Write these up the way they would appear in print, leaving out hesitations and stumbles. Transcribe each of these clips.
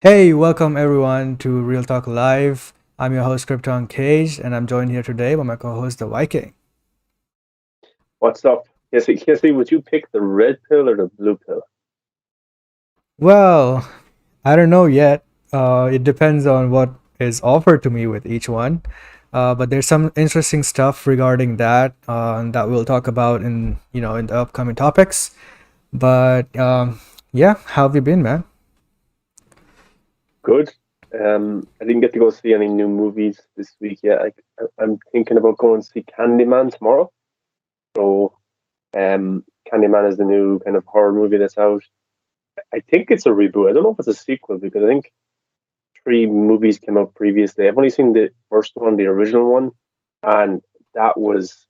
Hey, welcome everyone to Real Talk Live. I'm your host Krypton Cage, and I'm joined here today by my co-host the Viking. What's up? Casey, would you pick the red pill or the blue pill? Well, I don't know yet. It depends on what is offered to me with each one. But there's some interesting stuff regarding that that we'll talk about in the upcoming topics. But yeah, how have you been, man? Good. I didn't get to go see any new movies this week yet. I'm thinking about going to see Candyman tomorrow. So, Candyman is the new kind of horror movie that's out. I think it's a reboot. I don't know if it's a sequel because I think three movies came out previously. I've only seen the first one, the original one, and that was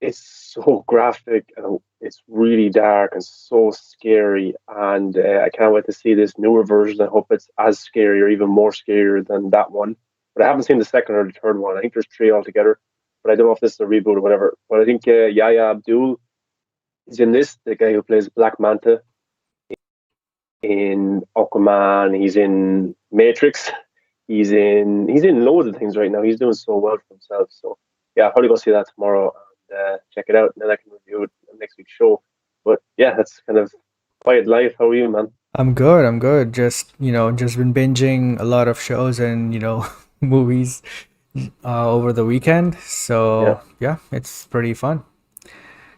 it's so graphic and it's really dark and so scary. And I can't wait to see this newer version. I hope it's as scary or even more scarier than that one. But I haven't seen the second or the third one. I think there's three altogether. But I don't know if this is a reboot or whatever. But I think Yahya Abdul is in this, the guy who plays Black Manta in Aquaman. He's in Matrix. He's in loads of things right now. He's doing so well for himself. So yeah, I'll probably go see that tomorrow and check it out, and then I can review it in next week's show. But yeah, that's kind of quiet life. How are you, man? I'm good. I'm good. Just been binging a lot of shows and movies over the weekend. Yeah. So yeah, it's pretty fun.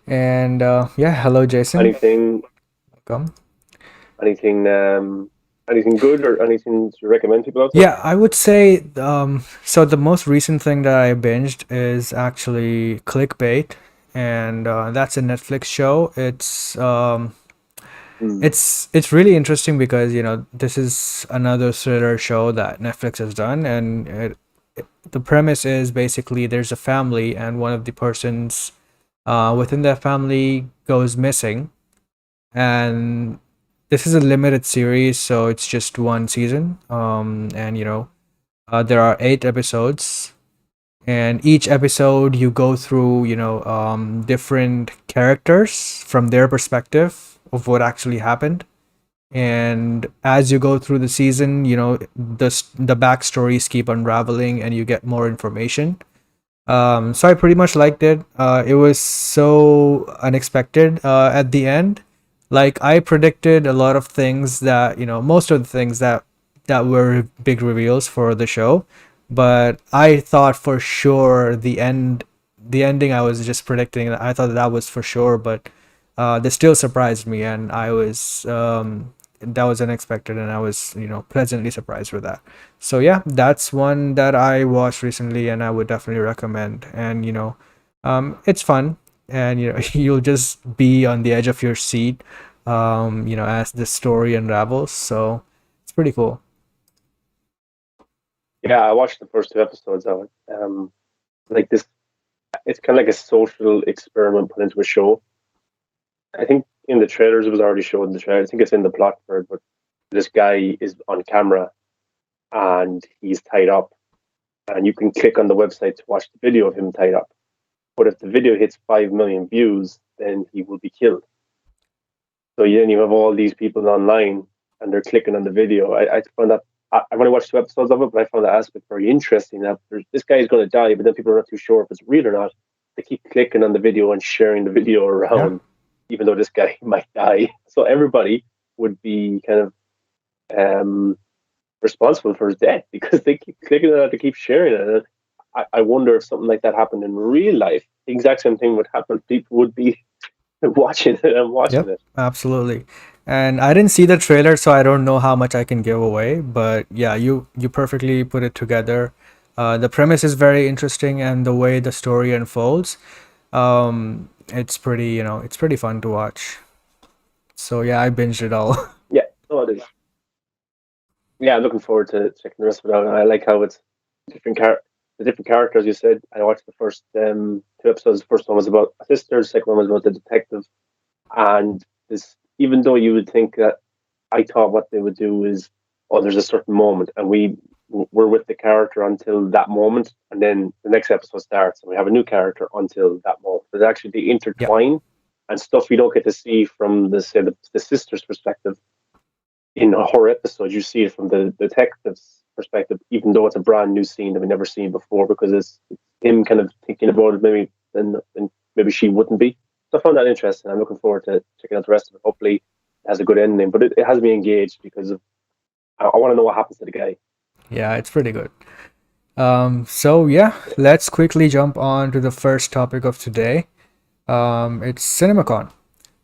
And yeah, hello, Jason. Anything, Welcome. anything, anything good or anything to recommend people out there? Yeah, I would say so. The most recent thing that I binged is actually Clickbait, and that's a Netflix show. Mm. It's really interesting because this is another thriller show that Netflix has done, and the premise is basically there's a family and one of the persons within that family goes missing, and this is a limited series, so it's just one season. And there are 8 episodes, and each episode you go through different characters from their perspective of what actually happened. And as you go through the season, the backstories keep unraveling and you get more information. So I pretty much liked it. It was so unexpected at the end. Like I predicted a lot of things that most of the things that were big reveals for the show, but I thought for sure the ending I was just predicting. I thought that was for sure, but this still surprised me, and I was that was unexpected, and I was pleasantly surprised with that. So yeah, that's one that I watched recently, and I would definitely recommend. And it's fun, and you'll just be on the edge of your seat, as the story unravels. So it's pretty cool. Yeah, I watched the first two episodes of it. Like this, it's kind of like a social experiment put into a show. I think in the trailers it was already shown in the trailer. I think it's in the plot for it, but this guy is on camera and he's tied up, and you can click on the website to watch the video of him tied up. But if the video hits 5 million views, then he will be killed. So then you have all these people online and they're clicking on the video. I found that I've only watched 2 episodes of it, but I found that aspect very interesting. That this guy is going to die, but then people are not too sure if it's real or not. They keep clicking on the video and sharing the video Yeah. around, even though this guy might die. So everybody would be kind of um, responsible for his death because they keep clicking on it, they keep sharing it. And I wonder if something like that happened in real life. The exact same thing would happen. People would be watching it and watching Yep, it. absolutely. And I didn't see the trailer, so I don't know how much I can give away. But yeah, you perfectly put it together. The premise is very interesting, and the way the story unfolds, it's pretty fun to watch. So yeah, I binged it all. Yeah, no, it is. Yeah, I'm looking forward to checking the rest of it out. And I like how it's different the different characters. You said I watched the first 2 episodes. The first one was about a sister. The second one was about the detective. And this, even though you would think that, I thought what they would do is, oh, there's a certain moment, and we're with the character until that moment, and then the next episode starts, and we have a new character until that moment. But actually, they Yep. intertwine, and stuff you don't get to see from the say the sister's perspective in a horror episode, you see it from the detective's perspective, even though it's a brand new scene that we've never seen before, because it's him kind of thinking about it maybe, and maybe she wouldn't be. So I found that interesting. I'm looking forward to checking out the rest of it. Hopefully, it has a good ending, but it has me engaged because I want to know what happens to the guy. Yeah, it's pretty good. So yeah, let's quickly jump on to the first topic of today. It's CinemaCon.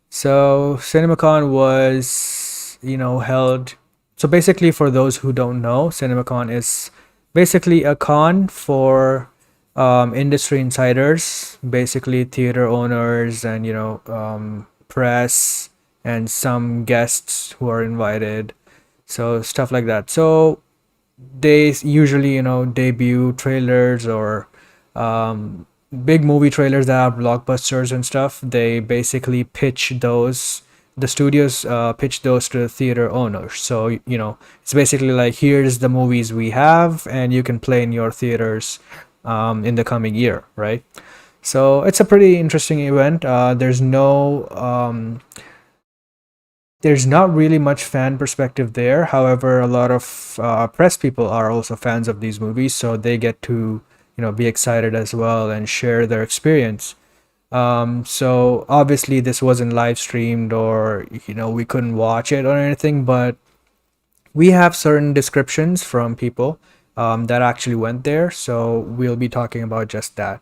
So CinemaCon was, held. So basically, for those who don't know, CinemaCon is basically a con for industry insiders, basically theater owners and press and some guests who are invited. So stuff like that. So they usually debut trailers or big movie trailers that are blockbusters and stuff. They basically pitch those, the studios pitch those to the theater owners. So it's basically like, here's the movies we have and you can play in your theaters in the coming year, right? So it's a pretty interesting event. There's not really much fan perspective there. However, a lot of press people are also fans of these movies, so they get to be excited as well and share their experience. So obviously this wasn't live streamed, or we couldn't watch it or anything, but we have certain descriptions from people that actually went there, so we'll be talking about just that.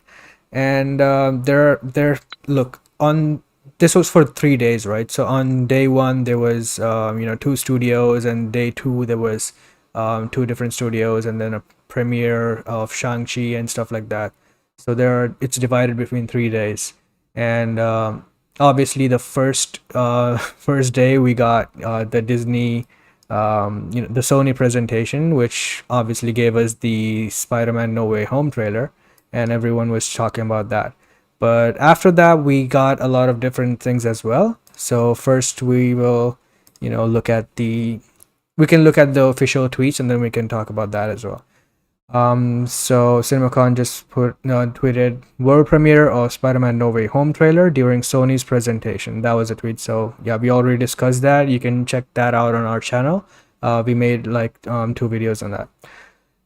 And there, look, on this was for 3 days, right? So on day one there was two studios, and day two there was two different studios, and then a premiere of Shang-Chi and stuff like that. So it's divided between 3 days, and obviously the first first day we got the Disney, the Sony presentation, which obviously gave us the Spider-Man No Way Home trailer, and everyone was talking about that. But after that, we got a lot of different things as well. So first, we will, look at we can look at the official tweets, and then we can talk about that as well. So CinemaCon just tweeted world premiere of Spider-Man No Way Home trailer during Sony's presentation. That was a tweet. So yeah, we already discussed that. You can check that out on our channel. We made like two videos on that.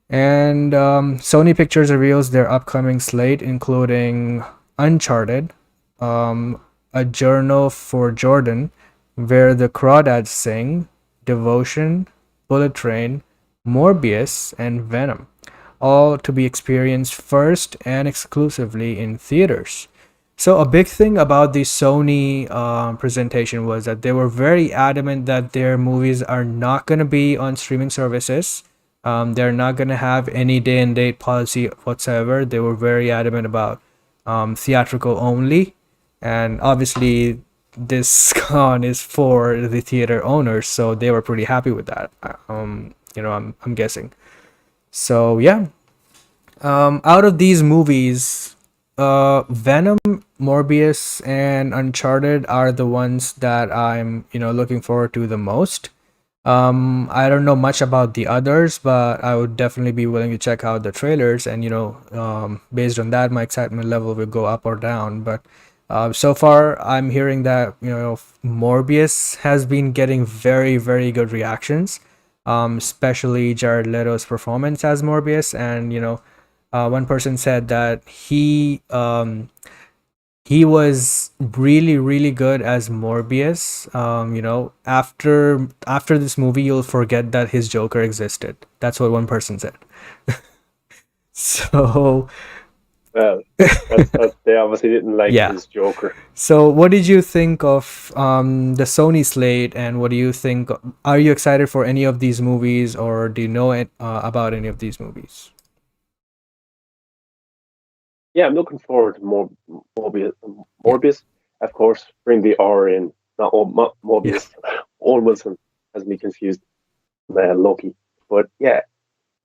And Sony Pictures reveals their upcoming slate, including Uncharted, A Journal for Jordan, Where the Crawdads Sing, Devotion, Bullet Train, Morbius, and Venom, all to be experienced first and exclusively in theaters. So a big thing about the Sony presentation was that they were very adamant that their movies are not going to be on streaming services. They're not going to have any day and date policy whatsoever. They were very adamant about theatrical only, and obviously this con is for the theater owners, so they were pretty happy with that. I'm guessing. So yeah, out of these movies, Venom, Morbius, and Uncharted are the ones that I'm looking forward to the most. I don't know much about the others, but I would definitely be willing to check out the trailers, and based on that, my excitement level will go up or down. But so far, I'm hearing that Morbius has been getting very, very good reactions, especially Jared Leto's performance as Morbius, and one person said that he was really, really good as Morbius. After this movie, you'll forget that his Joker existed. That's what one person said. So Well, that's they obviously didn't like yeah. his Joker. So what did you think of the Sony slate, and what do you think? Are you excited for any of these movies, or do you know about any of these movies? Yeah, I'm looking forward to more Morbius. Yeah. Morbius, of course, bring the R in, not Yeah. Morbius. Owen Wilson has me confused. Loki, but yeah,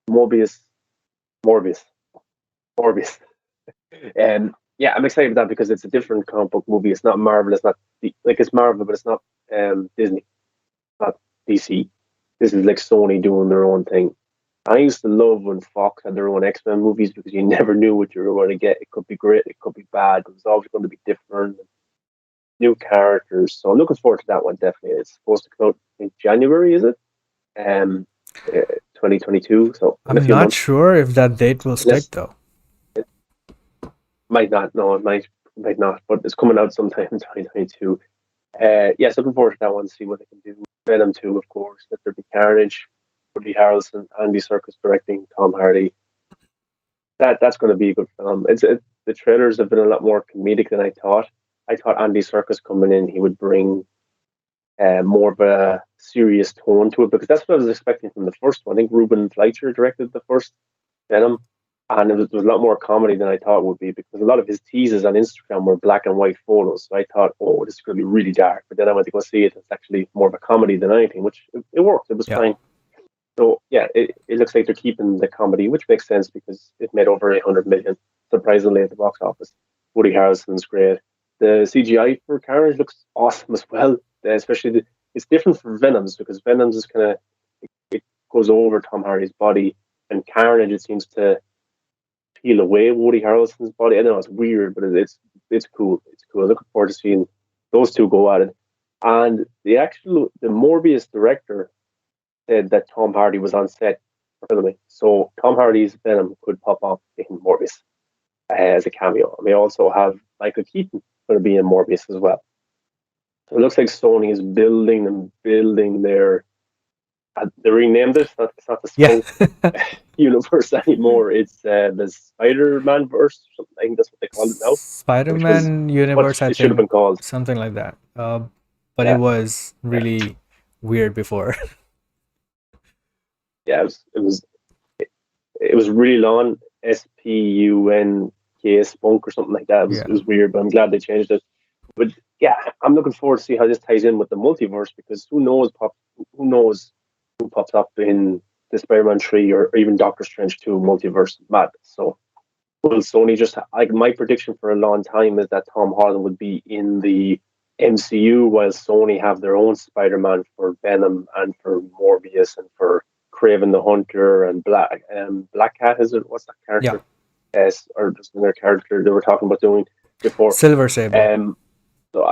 Morbius, Morbius, Morbius. Yeah, I'm excited about that because it's a different comic book movie. It's not Marvel. It's not like it's Marvel, but it's not Disney, not DC. This is like Sony doing their own thing. I used to love when Fox had their own X Men movies because you never knew what you were going to get. It could be great, it could be bad. It was always going to be different, new characters. So I'm looking forward to that one definitely. It's supposed to come out in January, is it? um, 2022. So in a I'm few not months, sure if that date will stick unless though. it might not. No, it might not. But it's coming out sometime in 2022. Yes, looking forward to that one. See what they can do. Venom 2, of course. Let There Be Carnage. Woody Harrelson, Andy Serkis directing, Tom Hardy. That's going to be a good film. The trailers have been a lot more comedic than I thought. I thought Andy Serkis coming in, he would bring more of a serious tone to it because that's what I was expecting from the first one. I think Ruben Fleischer directed the first Venom, and there was a lot more comedy than I thought it would be because a lot of his teases on Instagram were black and white photos. So I thought, oh, this is going to be really dark. But then I went to go see it. It's actually more of a comedy than anything, which it worked. It was Yeah. fine. So yeah, it looks like they're keeping the comedy, which makes sense because it made over 800 million, surprisingly, at the box office. Woody Harrelson's great. The CGI for Carnage looks awesome as well. Especially it's different for Venom's because Venom's is kind of it goes over Tom Hardy's body, and Carnage it seems to peel away Woody Harrelson's body. I know it's weird, but it's cool. It's cool. I'm looking forward to seeing those two go at it. And the Morbius director said that Tom Hardy was on set for filming. So Tom Hardy's Venom could pop up in Morbius as a cameo. And we also have Michael Keaton going to be in Morbius as well. So it looks like Sony is building and building their. They renamed it. It's not the Yeah. Skunk universe anymore. It's the Spider-Man verse. I think that's what they call it now, which was Spider-Man what universe, I it should have think been called. something like that. But it Yeah, was yeah, really weird before. yeah. It was really long. SPUNK Spunk or something like that. It Yeah. was weird, but I'm glad they changed it. But yeah, I'm looking forward to see how this ties in with the multiverse because who knows who pops up in the Spider-Man 3 or even Doctor Strange 2 multiverse mad. So will Sony just like my prediction for a long time is that Tom Holland would be in the MCU while Sony have their own Spider-Man for Venom and for Morbius and for Craven the Hunter and Black Cat is it? What's that Yeah. character? Yes, or just another character they were talking about doing before. Silver Sable. So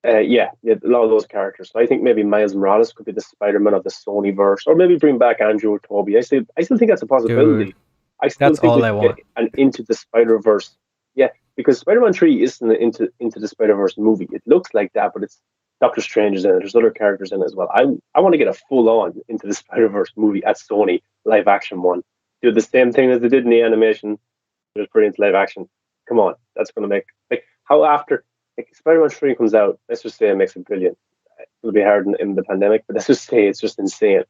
yeah, a lot of those characters. So I think maybe Miles Morales could be the Spider-Man of the Sony verse, or maybe bring back Andrew or Toby. I still think that's a Dude, possibility. I still that's think all we I could get want. an Into the Spider Verse. Yeah, because Spider-Man 3 isn't an Into the Spider Verse movie. It looks like that, but it's Doctor Strange is in it. There's other characters in it as well. I want to get a full-on Into the Spider Verse movie at Sony live action one. Do the same thing as they did in the animation. It was brilliant live action. Come on, that's going to make like how after like Spider-Man 3 comes out. Let's just say it makes a billion. It'll be hard in the pandemic, but let's just say it's just insane.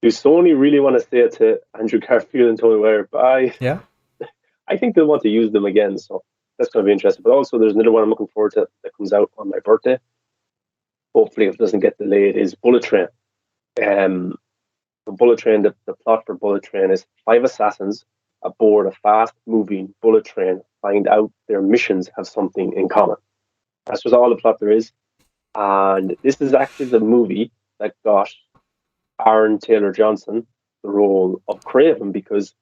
Do Sony really want to say it to Andrew Garfield and Tony Ware? Bye. Yeah. I think they'll want to use them again, so that's going to be interesting. But also, there's another one I'm looking forward to that comes out on my birthday. Hopefully, if it doesn't get delayed, is Bullet Train. Um, Bullet Train, the plot for Bullet Train is 5 assassins aboard a fast-moving bullet train find out their missions have something in common. That's just all the plot there is. And this is actually the movie that got Aaron Taylor Johnson the role of Craven because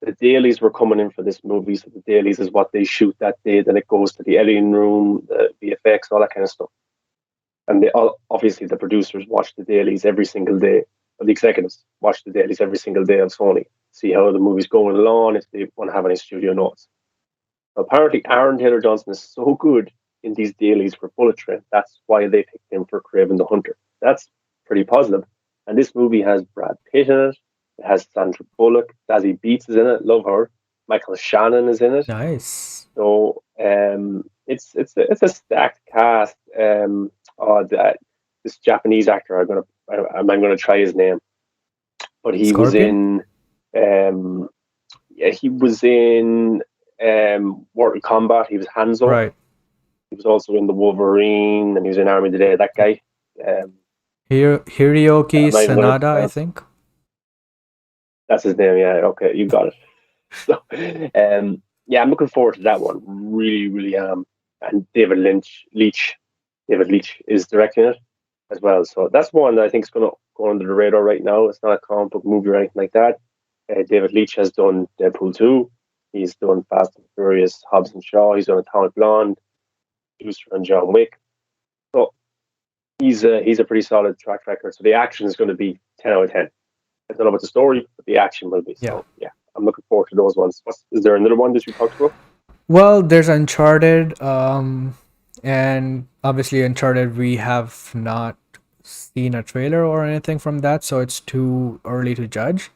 the dailies were coming in for this movie. So the dailies is what they shoot that day. Then it goes to the editing room, the VFX, all that kind of stuff. And obviously the producers watch the dailies every single day. Or the executives watch the dailies every single day of Sony, see how the movie's going along, if they want to have any studio notes. Apparently, Aaron Taylor Johnson is so good in these dailies for Bullet Train. That's why they picked him for Craven the Hunter. That's pretty positive. And this movie has Brad Pitt in it. It has Sandra Bullock. Zazie Beetz is in it. Love her. Michael Shannon is in it. Nice. So it's a stacked cast. This Japanese actor, I'm gonna try his name, but he was Scorpion? in he was in Mortal Kombat. He was Hanzo. Right. He was also in the Wolverine, and he was in Army of the Dead. That guy. Hiroki I'm not even going to Sanada, I pronounce. think. That's his name. Yeah. Okay, you got it. So, yeah, I'm looking forward to that one. Really, really am. And David Leitch is directing it as well. So that's one that I think is going to go under the radar right now. It's not a comic book movie or anything like that. David Leitch has done Deadpool 2. He's done Fast and Furious, Hobbs and Shaw. He's done Atomic Blonde, producer on John Wick. So he's a pretty solid track record. So the action is going to be 10 out of 10. I don't know about the story, but the action will be. Yeah. So yeah, I'm looking forward to those ones. Is there another one that you talked about? Well, there's Uncharted, and obviously Uncharted we have not seen a trailer or anything from that, so it's too early to judge.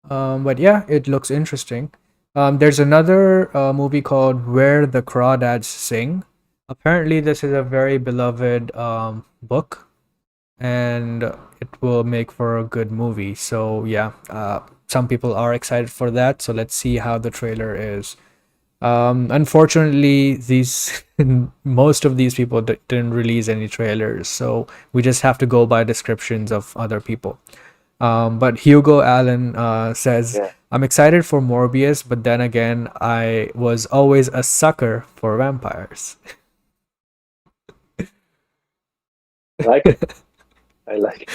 But yeah, it looks interesting. There's another movie called Where the Crawdads Sing. Apparently, this is a very beloved book, and it will make for a good movie. So yeah, some people are excited for that. So let's see how the trailer is. Unfortunately, these most of these people didn't release any trailers, so we just have to go by descriptions of other people. But Hugo Allen says, Yeah, I'm excited for Morbius, but then again, I was always a sucker for vampires. I like it. I like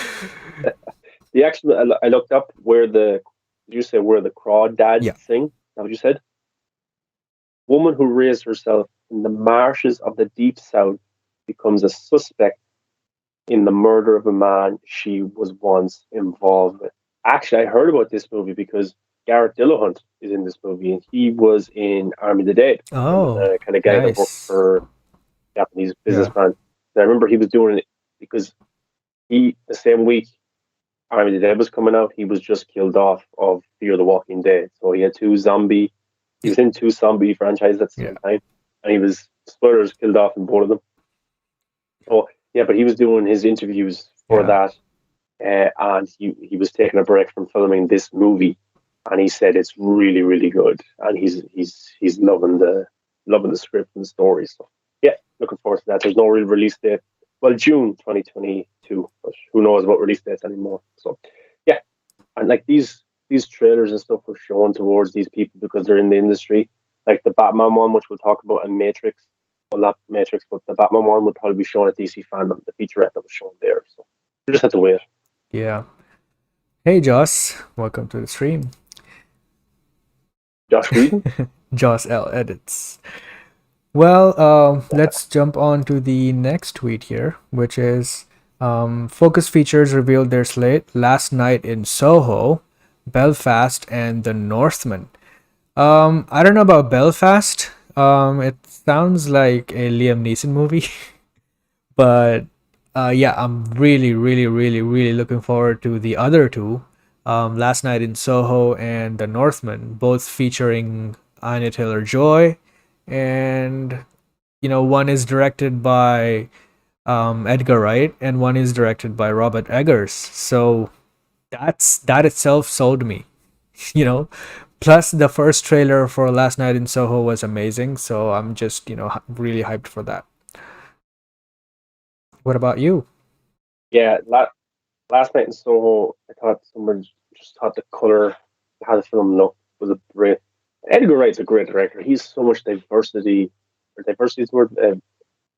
it. The action I looked up where the did you say where the crawdads Yeah. sing? Is that what you said? Woman who raised herself in the marshes of the deep south becomes a suspect in the murder of a man she was once involved with. Actually, I heard about this movie because Garrett Dillahunt is in this movie, and he was in Army of the Dead. Remember Oh, the kind of guy that worked nice. for Japanese Yeah. businessman? And I remember he was doing it because he the same week Army of the Dead was coming out, he was just killed off of Fear the Walking Dead. So he had two zombie. He was in two zombie franchises at the Yeah. same time, and he was spoilers killed off in both of them. So yeah, but he was doing his interviews for Yeah. that, and he was taking a break from filming this movie, and he said it's really really good, and he's loving the script and the story. So yeah, looking forward to that. There's no real release date. Well, June 2022, but who knows about release dates anymore? So yeah, and like these trailers and stuff were shown towards these people because they're in the industry. Like the Batman one, which we'll talk about, and Matrix. Well, not Matrix, but the Batman one would probably be shown at DC Fandom, the featurette that was shown there. So we just had to wait. Yeah. Hey, Joss. Welcome to the stream. Josh Whedon? Joss L. Edits. Well, let's jump on to the next tweet here, which is Focus Features revealed their slate last night in Soho, Belfast, and The Northman. I don't know about Belfast. It sounds like a Liam Neeson movie, but yeah, I'm really, really, really, really looking forward to the other two. Last Night in Soho and The Northman, both featuring Anya Taylor-Joy, and one is directed by Edgar Wright, and one is directed by Robert Eggers. So that itself sold me. you know. Plus, the first trailer for Last Night in Soho was amazing, so I'm just really hyped for that. What about you? Yeah, last night in Soho, I thought someone just thought the color, how the film looked was a great. Edgar Wright's a great director. He's so much diversity, or diversity is the word.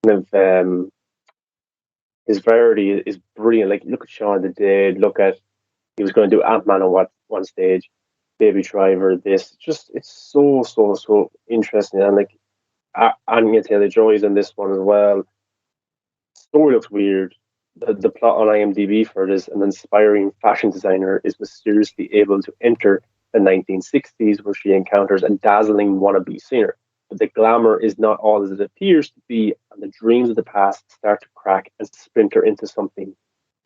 Kind of his variety is brilliant. Like look at Shaun of the Dead. Look at he was going to do Ant-Man on one stage. Baby Driver. This just it's so interesting, and like Anya Taylor-Joy is in this one as well. Story looks weird. The plot on IMDb for it is an inspiring fashion designer is mysteriously able to enter the 1960s where she encounters a dazzling wannabe singer. But the glamour is not all as it appears to be, and the dreams of the past start to crack and splinter into something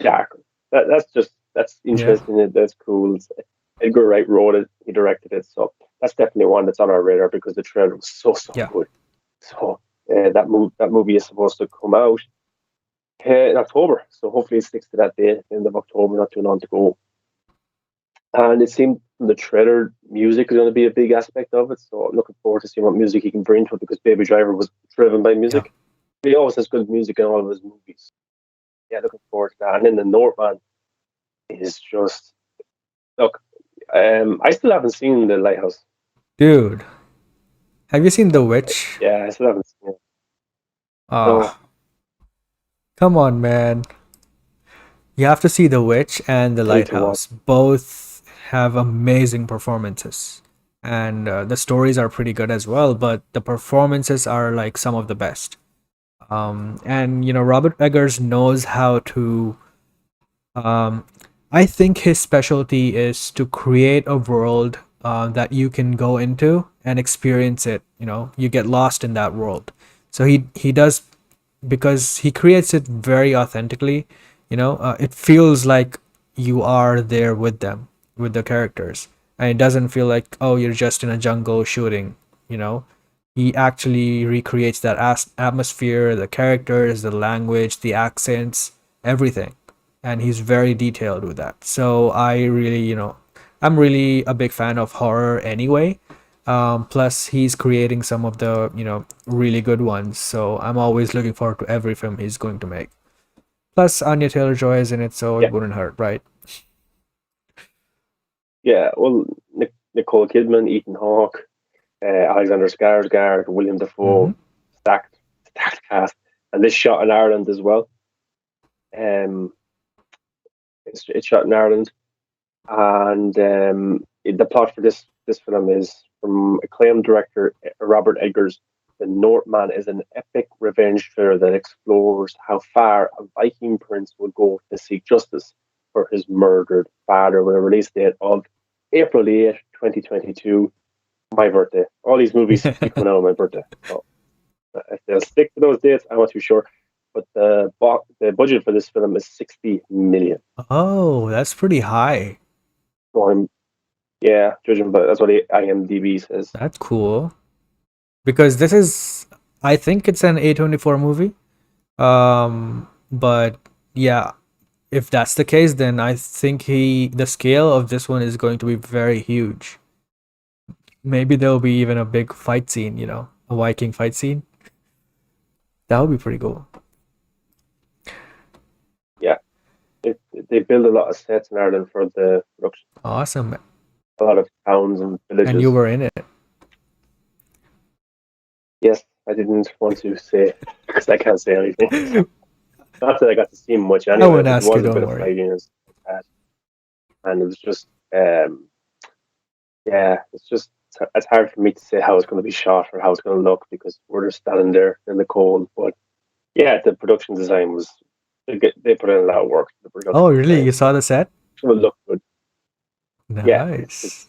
darker. That's Yeah, interesting. That's cool. Edgar Wright wrote it, he directed it, so that's definitely one that's on our radar because the trailer was so yeah, good. So that movie is supposed to come out in October. So hopefully it sticks to that date, end of October, not too long to go. And it seemed from the trailer, music is going to be a big aspect of it. So I'm looking forward to seeing what music he can bring to it because Baby Driver was driven by yeah. music. He always has good music in all of his movies. Yeah, looking forward to that. And then the Northman is just look. I still haven't seen the Lighthouse. Dude, have you seen The Witch? Yeah, I still haven't seen it. No, Ah, come on, man. You have to see The Witch and The I need to watch. Lighthouse. Both have amazing performances. And the stories are pretty good as well, but the performances are like some of the best. And Robert Eggers knows how to. Um, I think his specialty is to create a world that you can go into and experience it. You get lost in that world. So he does, because he creates it very authentically. It feels like you are there with them, with the characters, and it doesn't feel like, oh, you're just in a jungle shooting. you know he actually recreates that atmosphere, the characters, the language, the accents, everything, and he's very detailed with that. So I'm really a big fan of horror anyway. Plus, he's creating some of the really good ones, so I'm always looking forward to every film he's going to make. Plus, Anya Taylor-Joy is in it, so it Yeah, wouldn't hurt, right? yeah. Well, Nicole Kidman, Ethan Hawke, Alexander Skarsgård, William Mm-hmm. Dafoe, stacked, stacked cast, and this shot in Ireland as well. Um, it's shot in Ireland, and the plot for this film is from acclaimed director Robert Eggers. The Northman is an epic revenge thriller that explores how far a Viking prince would go to seek justice for his murdered father, with a release date of April 8th, 2022. My birthday. All these movies keep coming out on my birthday. So if they'll stick to those dates, I'm not too sure. But the budget for this film is 60 million. Oh, that's pretty high. So yeah, judging, but that's what the IMDb says. That's cool. Because this is, I think it's an A24 movie. But yeah, if that's the case, then I think the scale of this one is going to be very huge. Maybe there'll be even a big fight scene, a Viking fight scene. That would be pretty cool. Yeah, they build a lot of sets in Ireland for the production. Awesome. A lot of towns and And you villages. were in it. Yes, I didn't want to say because I can't say anything. Not that I got to see much I anyway, wouldn't but there ask you, was a don't bit of worry. fighting and it was just yeah, it's hard for me to say how it's going to be shot or how it's going to look because we're just standing there in the cold. But yeah, the production design was they put in a lot of work. The Oh, production really? design, You saw so the set? it will look good. Yeah, Nice.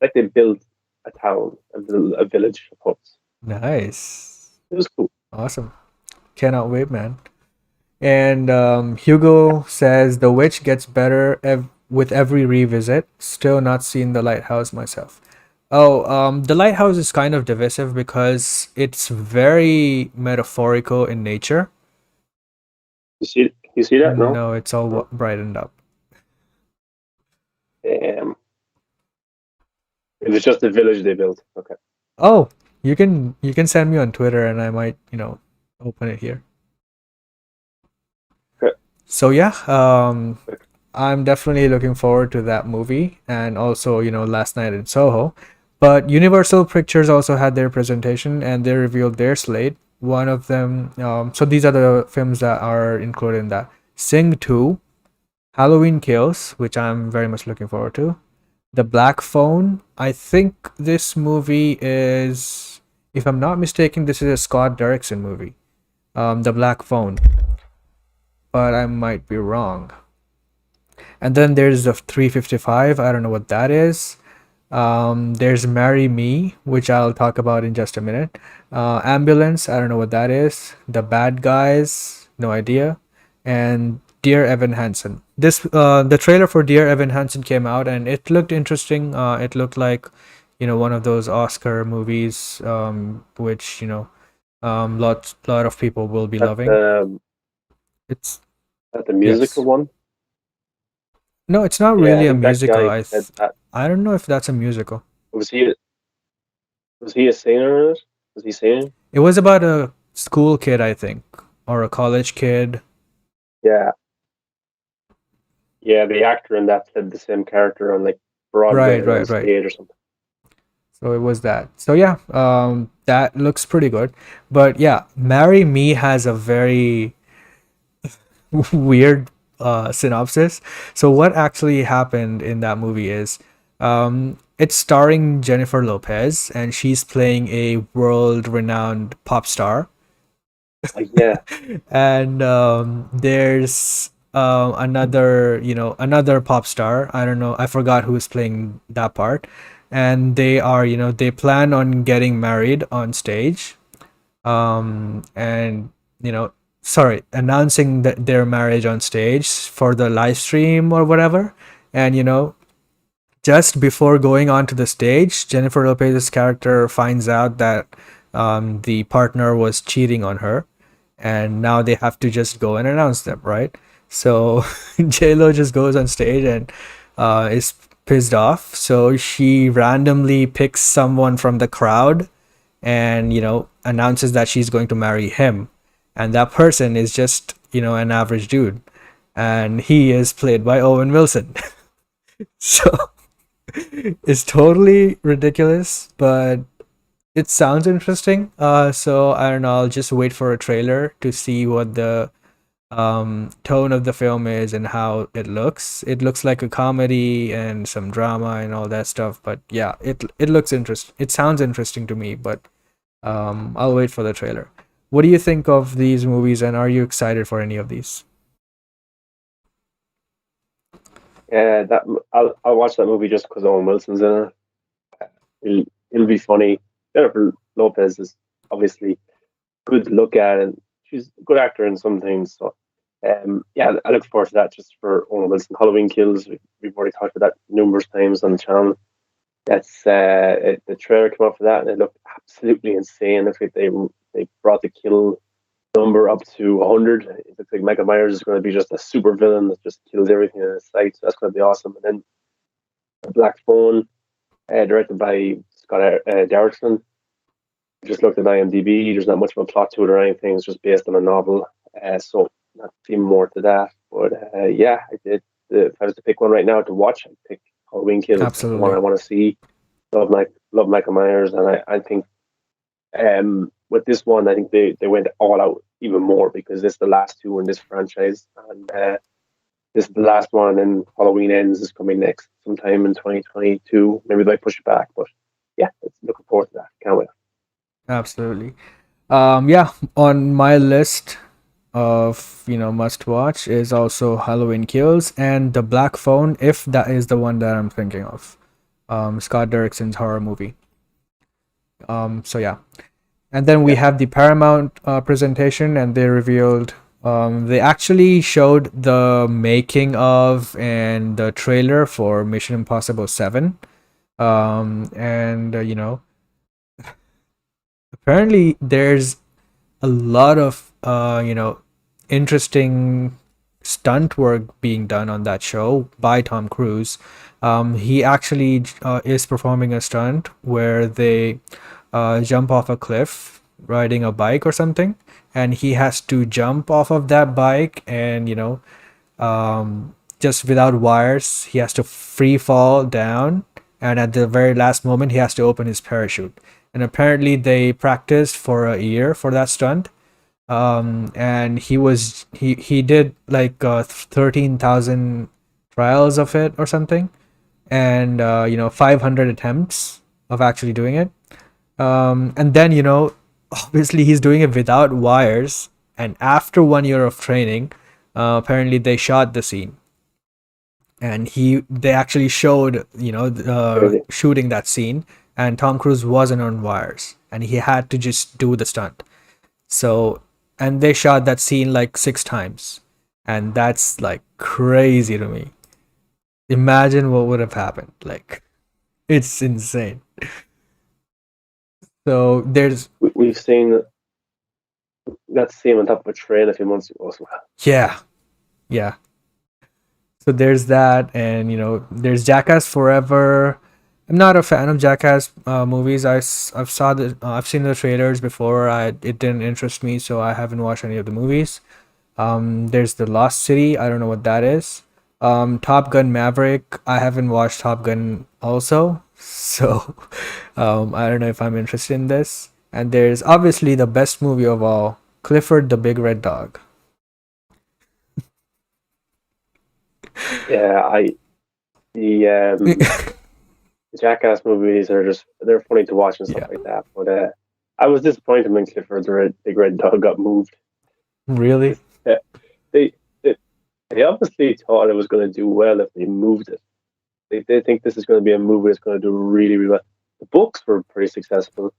like they built a town, a village of huts. Nice. It was cool. Awesome. Cannot wait, man. And Hugo says The Witch gets better with every revisit. Still not seen The Lighthouse myself. Oh, The Lighthouse is kind of divisive because it's very metaphorical in nature. You see that? No. No, it's all No. brightened up. Um, it was just a village they built. Okay. Oh, you can send me on Twitter and I might, open it here. Okay. So yeah, I'm definitely looking forward to that movie and also, Last Night in Soho. But Universal Pictures also had their presentation and they revealed their slate. One of them, so these are the films that are included in that: Sing 2, Halloween Kills, which I'm very much looking forward to, The Black Phone. I think this movie is, if I'm not mistaken, this is a Scott Derrickson movie, The Black Phone, but I might be wrong. And then there's the 355. I don't know what that is. There's Marry Me, which I'll talk about in just a minute. Ambulance. I don't know what that is. The Bad Guys. No idea. And Dear Evan Hansen. The trailer for Dear Evan Hansen came out and it looked interesting. It looked like, one of those Oscar movies, which lot of people will be That loving. It's that the Yes. musical one. No, it's not Yeah, I really a think that musical. guy said that. I don't know if that's a musical. Was he was he a singer in it? Was he singing? It was about a school kid, I think, or a college kid. Yeah, yeah. The actor in that said the same character on like Broadway Right, or on right, right. stage or something. So it was that. So yeah, that looks pretty good. But yeah, Marry Me has a very weird synopsis. So what actually happened in that movie is, it's starring Jennifer Lopez, and she's playing a world-renowned pop star. Yeah, And there's another, another pop star. I don't know, I forgot who's playing that part. And they are, they plan on getting married on stage. And sorry, announcing their marriage on stage for the live stream or whatever. And just before going onto the stage, Jennifer Lopez's character finds out that the partner was cheating on her, and now they have to just go and announce them, right? So J Lo just goes on stage and is pissed off. So she randomly picks someone from the crowd and announces that she's going to marry him, and that person is just an average dude, and he is played by Owen Wilson. So it's totally ridiculous, but it sounds interesting. So I don't know. I'll just wait for a trailer to see what the tone of the film is and how it looks. It looks like a comedy and some drama and all that stuff. But yeah, it looks interesting. It sounds interesting to me. But I'll wait for the trailer. What do you think of these movies, and are you excited for any of these? yeah. I'll watch that movie just because Owen Wilson's in it. It'll be funny. Jennifer Lopez is obviously good to look at, and she's a good actor in some things. So, yeah, I look forward to that just for Owen Wilson. Halloween Kills. We've already talked about that numerous times on the channel. That's the trailer came out for that, and it looked absolutely insane. Looks like they brought the kill number up to 100. It looks like Michael Myers is going to be just a super villain that just kills everything in his sight. So that's going to be awesome. And then Black Phone, directed by Scott Derrickson. Just looked at IMDb. There's not much of a plot to it or anything. It's just based on a novel. So not seeing more to that. But yeah, I did. If I was to pick one right now to watch, I'd pick Halloween Kills. That's the one Absolutely. I want to see. Love Michael Myers, and I think with this one, I think they went all out even more because this is the last two in this franchise, and this is the last one. And Halloween Ends is coming next sometime in 2022. Maybe they push it back, but yeah, looking forward to that. Can't wait. Absolutely. Yeah, on my list of must watch is also Halloween Kills and The Black Phone, if that is the one that I'm thinking of. Scott Derrickson's horror movie. So yeah, and then we Yeah, have the Paramount presentation, and they revealed. They actually showed the making of and the trailer for Mission Impossible 7. And apparently there's a lot of interesting stunt work being done on that show by Tom Cruise. He actually is performing a stunt where they jump off a cliff riding a bike or something, and he has to jump off of that bike, and just without wires, he has to free fall down, and at the very last moment, he has to open his parachute. And apparently, they practiced for a year for that stunt. And he did like 13,000 trials of it or something, and 500 attempts of actually doing it. And then obviously he's doing it without wires. And after 1 year of training, apparently they shot the scene, and they actually showed crazy. shooting that scene, and Tom Cruise wasn't on wires, and he had to just do the stunt. So, and they shot that scene like 6 times, and that's like crazy to me. Imagine what would have happened. Like, it's insane. So there's We've seen that scene on top of a train a few months ago. So, yeah, yeah. So there's that, and there's Jackass Forever. I'm not a fan of Jackass movies. I've seen the trailers before. It didn't interest me, so I haven't watched any of the movies. There's The Lost City. I don't know what that is. Top Gun Maverick. I haven't watched Top Gun also, so I don't know if I'm interested in this. And there's obviously the best movie of all, Clifford the Big Red Dog. yeah, I the the Jackass movies are they're funny to watch and stuff Yeah. like that. But I was disappointed when Clifford the Big Red Dog got moved. Really? Uh, they, they they obviously thought it was going to do well if they moved it. They think this is going to be a movie that's going to do really, really well. The books were pretty successful.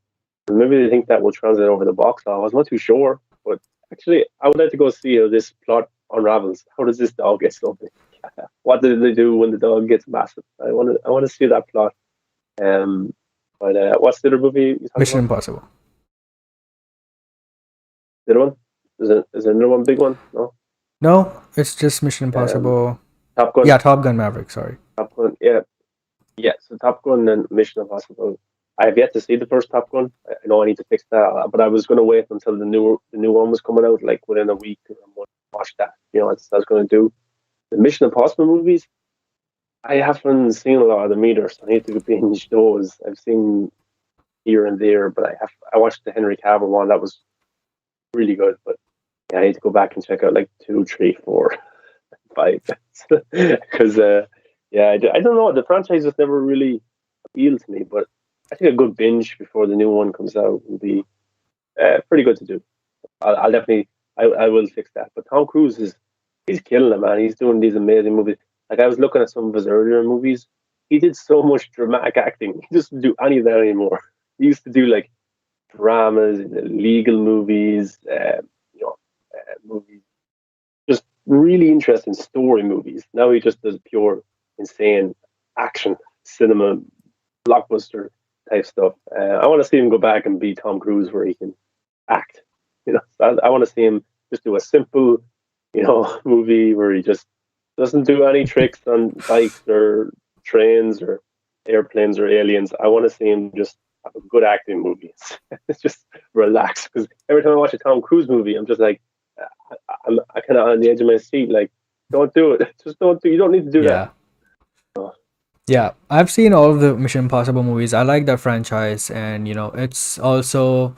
And maybe they think that will translate over the box office. I'm not too sure. But actually, I would like to go see how this plot unravels. How does this dog get so big? What did they do when the dog gets massive? I want to see that plot. Um, but what's the other movie you talking Mission about? Impossible. The other one? Is there another one big one? No. No, it's just Mission Impossible. Top Gun. Yeah, Top Gun Maverick. Sorry. Top Gun. Yeah, yeah. So Top Gun and Mission Impossible. I have yet to see the first Top Gun. I know I need to fix that, but I was going to wait until the new one was coming out, like within a week, or a month, to watch that. You know, that's what I was going to do. The Mission Impossible movies, I haven't seen a lot of them either, so I need to binge those. I've seen here and there, but I watched the Henry Cavill one. That was really good, but yeah, I need to go back and check out like 2, 3, 4, 5, because yeah, I don't know. The franchise has never really appealed to me, but I think a good binge before the new one comes out will be pretty good to do. I'll definitely I will fix that. But Tom Cruise he's killing it, man. He's doing these amazing movies. Like I was looking at some of his earlier movies. He did so much dramatic acting. He doesn't do any of that anymore. He used to do like dramas, legal movies, movies, just really interesting story movies. Now he just does pure insane action cinema, blockbuster type stuff. I want to see him go back and be Tom Cruise, where he can act. You know, so I want to see him just do a simple, movie where he just doesn't do any tricks on bikes or trains or airplanes or aliens. I want to see him just have a good acting movie. It's just relax, because every time I watch a Tom Cruise movie, I'm just like, I'm kind of on the edge of my seat. Like, don't do it. Just don't do. You don't need to do Yeah. that. Oh. Yeah, I've seen all of the Mission Impossible movies. I like that franchise, and um, it's also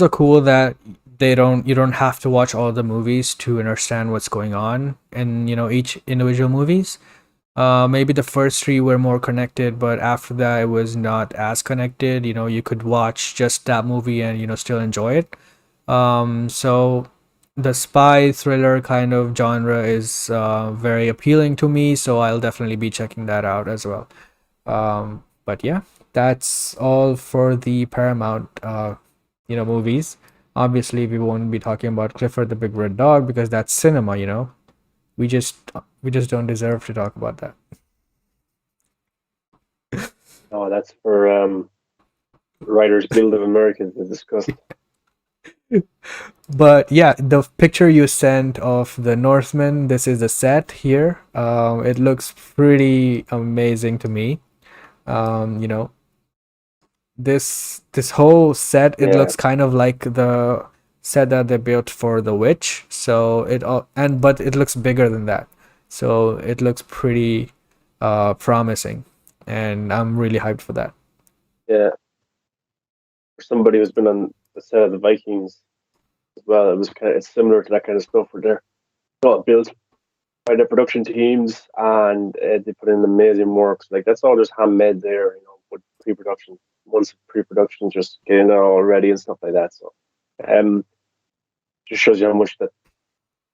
cool that you don't have to watch all the movies to understand what's going on in each individual movies. Maybe the first three were more connected, but after that, it was not as connected. You could watch just that movie and still enjoy it. So the spy thriller kind of genre is very appealing to me, so I'll definitely be checking that out as well. But yeah, that's all for the Paramount movies. Obviously, we won't be talking about Clifford the Big Red Dog because that's cinema. We just don't deserve to talk about that. No, that's for Writers Guild of America to discuss. But yeah, the picture you sent of the Northman, this is the set here. It looks pretty amazing to me. You know, this whole set, it Yeah, looks kind of like the set that they built for The Witch. So it all but it looks bigger than that. So it looks pretty promising, and I'm really hyped for that. yeah. For somebody who's been on the set of the Vikings as well, it's similar to that kind of stuff where they're not built by the production teams, and they put in amazing works. Like that's all just handmade there, with pre-production. Once pre-production, just getting it all ready and stuff like that. So, just shows you how much that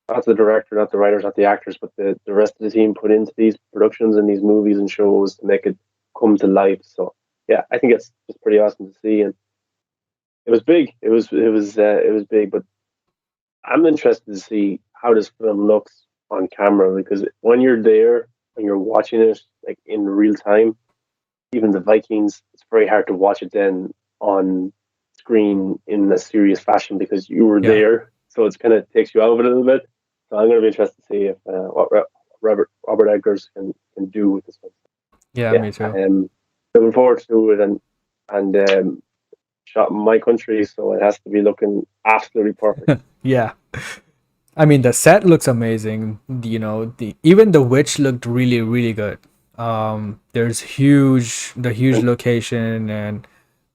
not the director, not the writers, not the actors, but the rest of the team put into these productions and these movies and shows to make it come to life. So, yeah, I think it's just pretty awesome to see, and it was big. It was big, but I'm interested to see how this film looks on camera, because when you're there and you're watching it like in real time, even the Vikings, it's very hard to watch it then on screen in a serious fashion because you were Yeah, there. So it's kind of takes you out of it a little bit. So I'm going to be interested to see if what Robert Eggers can do with this one. yeah, Yeah, me too. looking forward to it, and shot in my country, so it has to be looking absolutely perfect. Yeah. I mean, the set looks amazing. The even the witch looked really, really good. There's the huge And location, and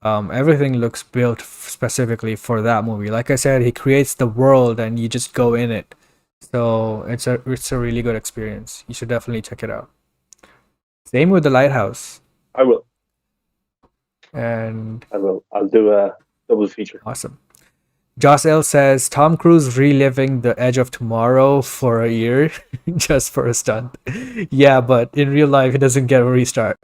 everything looks built specifically for that movie. Like I said, he creates the world, and you just go in it. So it's a really good experience. You should definitely check it out. Same with the Lighthouse. I will. And I will. I'll do a double feature. awesome. Joss L says Tom Cruise reliving the Edge of Tomorrow for a year just for a stunt. Yeah, but in real life, he doesn't get a restart.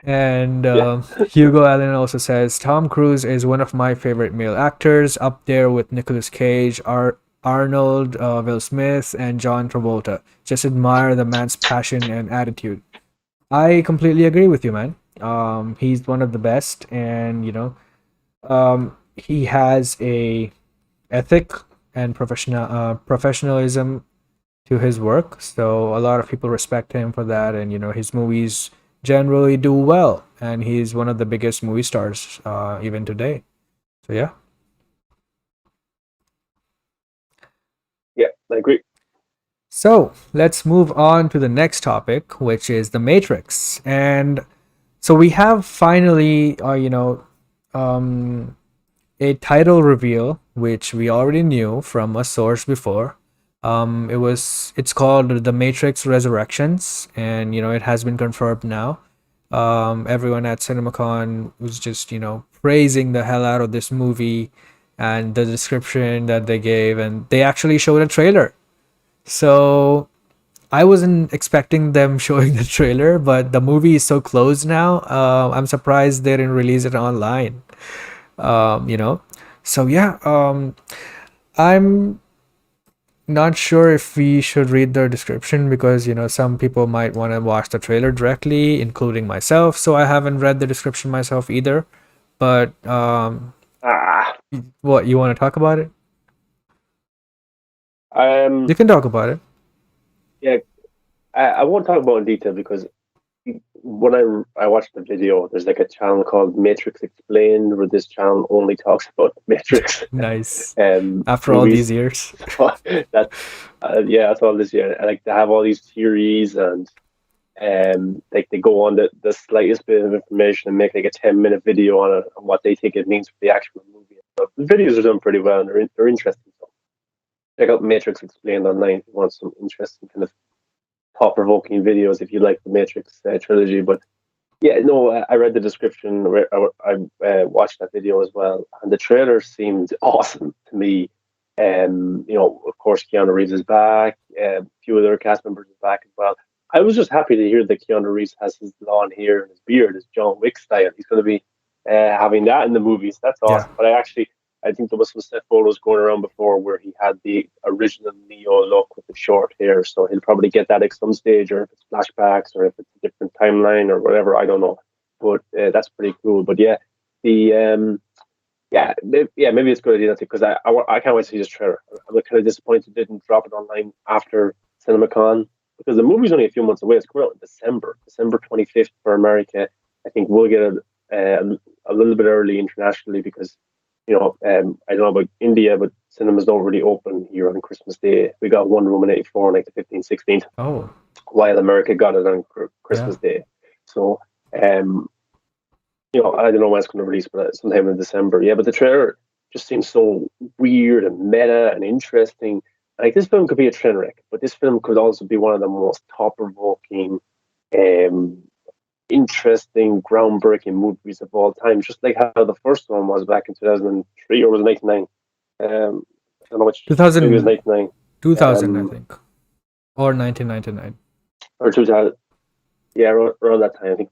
And Yeah. Hugo Allen also says Tom Cruise is one of my favorite male actors, up there with Nicolas Cage, Arnold, Will Smith, and John Travolta. Just admire the man's passion and attitude. I completely agree with you, man. He's one of the best, and he has a ethic and professionalism to his work. So a lot of people respect him for that, and his movies generally do well, and he's one of the biggest movie stars even today. So yeah. Yeah, I agree. So let's move on to the next topic, which is the Matrix. And so we have finally, a title reveal, which we already knew from a source before. It's called The Matrix Resurrections, and it has been confirmed now. Everyone at CinemaCon was just praising the hell out of this movie and the description that they gave, and they actually showed a trailer. So I wasn't expecting them showing the trailer, but the movie is so close now. I'm surprised they didn't release it online. um, you know. So yeah, I'm not sure if we should read the description because some people might want to watch the trailer directly, including myself. So I haven't read the description myself either. But Ah, what you want to talk about it? um, You can talk about it. yeah, I won't talk about it in detail because when I watched the video, there's like a channel called Matrix Explained, where this channel only talks about Matrix Nice. After all movies. these years. That yeah, that's all this year. I like to have all these theories and like they go on the slightest bit of information and make like a 10-minute video on it on what they think it means for the actual movie. So the videos are done pretty well and they're interesting. So check out Matrix Explained online if you want some interesting kind of thought provoking videos if you like the Matrix trilogy. But yeah, no, I read the description. I watched that video as well, and the trailer seemed awesome to me. Of course, Keanu Reeves is back. A few other cast members is back as well. I was just happy to hear that Keanu Reeves has his long hair and his beard, his John Wick style. He's going to be having that in the movies. That's Yeah. awesome. But I think there was some set photos going around before where he had the original Neo look with the short hair. So he'll probably get that at some stage, or if it's flashbacks, or if it's a different timeline, or whatever. I don't know, but that's pretty cool. But yeah, the maybe it's a good idea because I can't wait to see this trailer. I'm kind of disappointed they didn't drop it online after CinemaCon because the movie's only a few months away. It's coming out in December 25th for America. I think we'll get it a little bit early internationally because I don't know about India, but cinemas don't really open here on Christmas Day. We got Wonder Woman 84 on like the 15th, 16th, Oh, while America got it on yeah. Christmas Day. So, I don't know when it's going to release, but sometime in December. Yeah, but the trailer just seems so weird and meta and interesting. Like this film could be a train wreck, but this film could also be one of the most thought-provoking, um, interesting, groundbreaking movies of all time. Just like how the first one was back in 2003, or was it 99? I don't know which. Maybe it was 2000, 99. 2000, I Um, think, or 1999. or 2000. Yeah, around that time. I think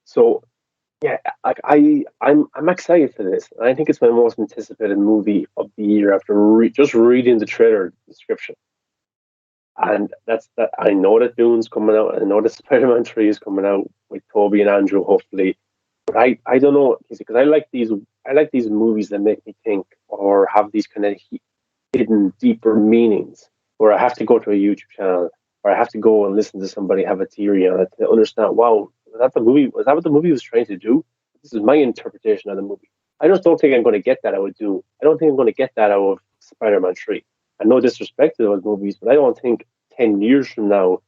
So yeah, like I'm excited for this. I think it's my most anticipated movie of the year after just reading the trailer description. And that's that. I know that Dune's coming out. I know that Spider-Man 3 is coming out with Toby and Andrew, hopefully. But I don't know because I like these movies that make me think or have these kind of hidden deeper meanings where I have to go to a YouTube channel or I have to go and listen to somebody have a theory on it to understand. Wow, was that the movie? Was that what the movie was trying to do? This is my interpretation of the movie. I just don't think I'm going to get that out of Dune. I don't think I'm going to get that out of Spider-Man 3. And no disrespect to those movies, but I don't think 10 years from now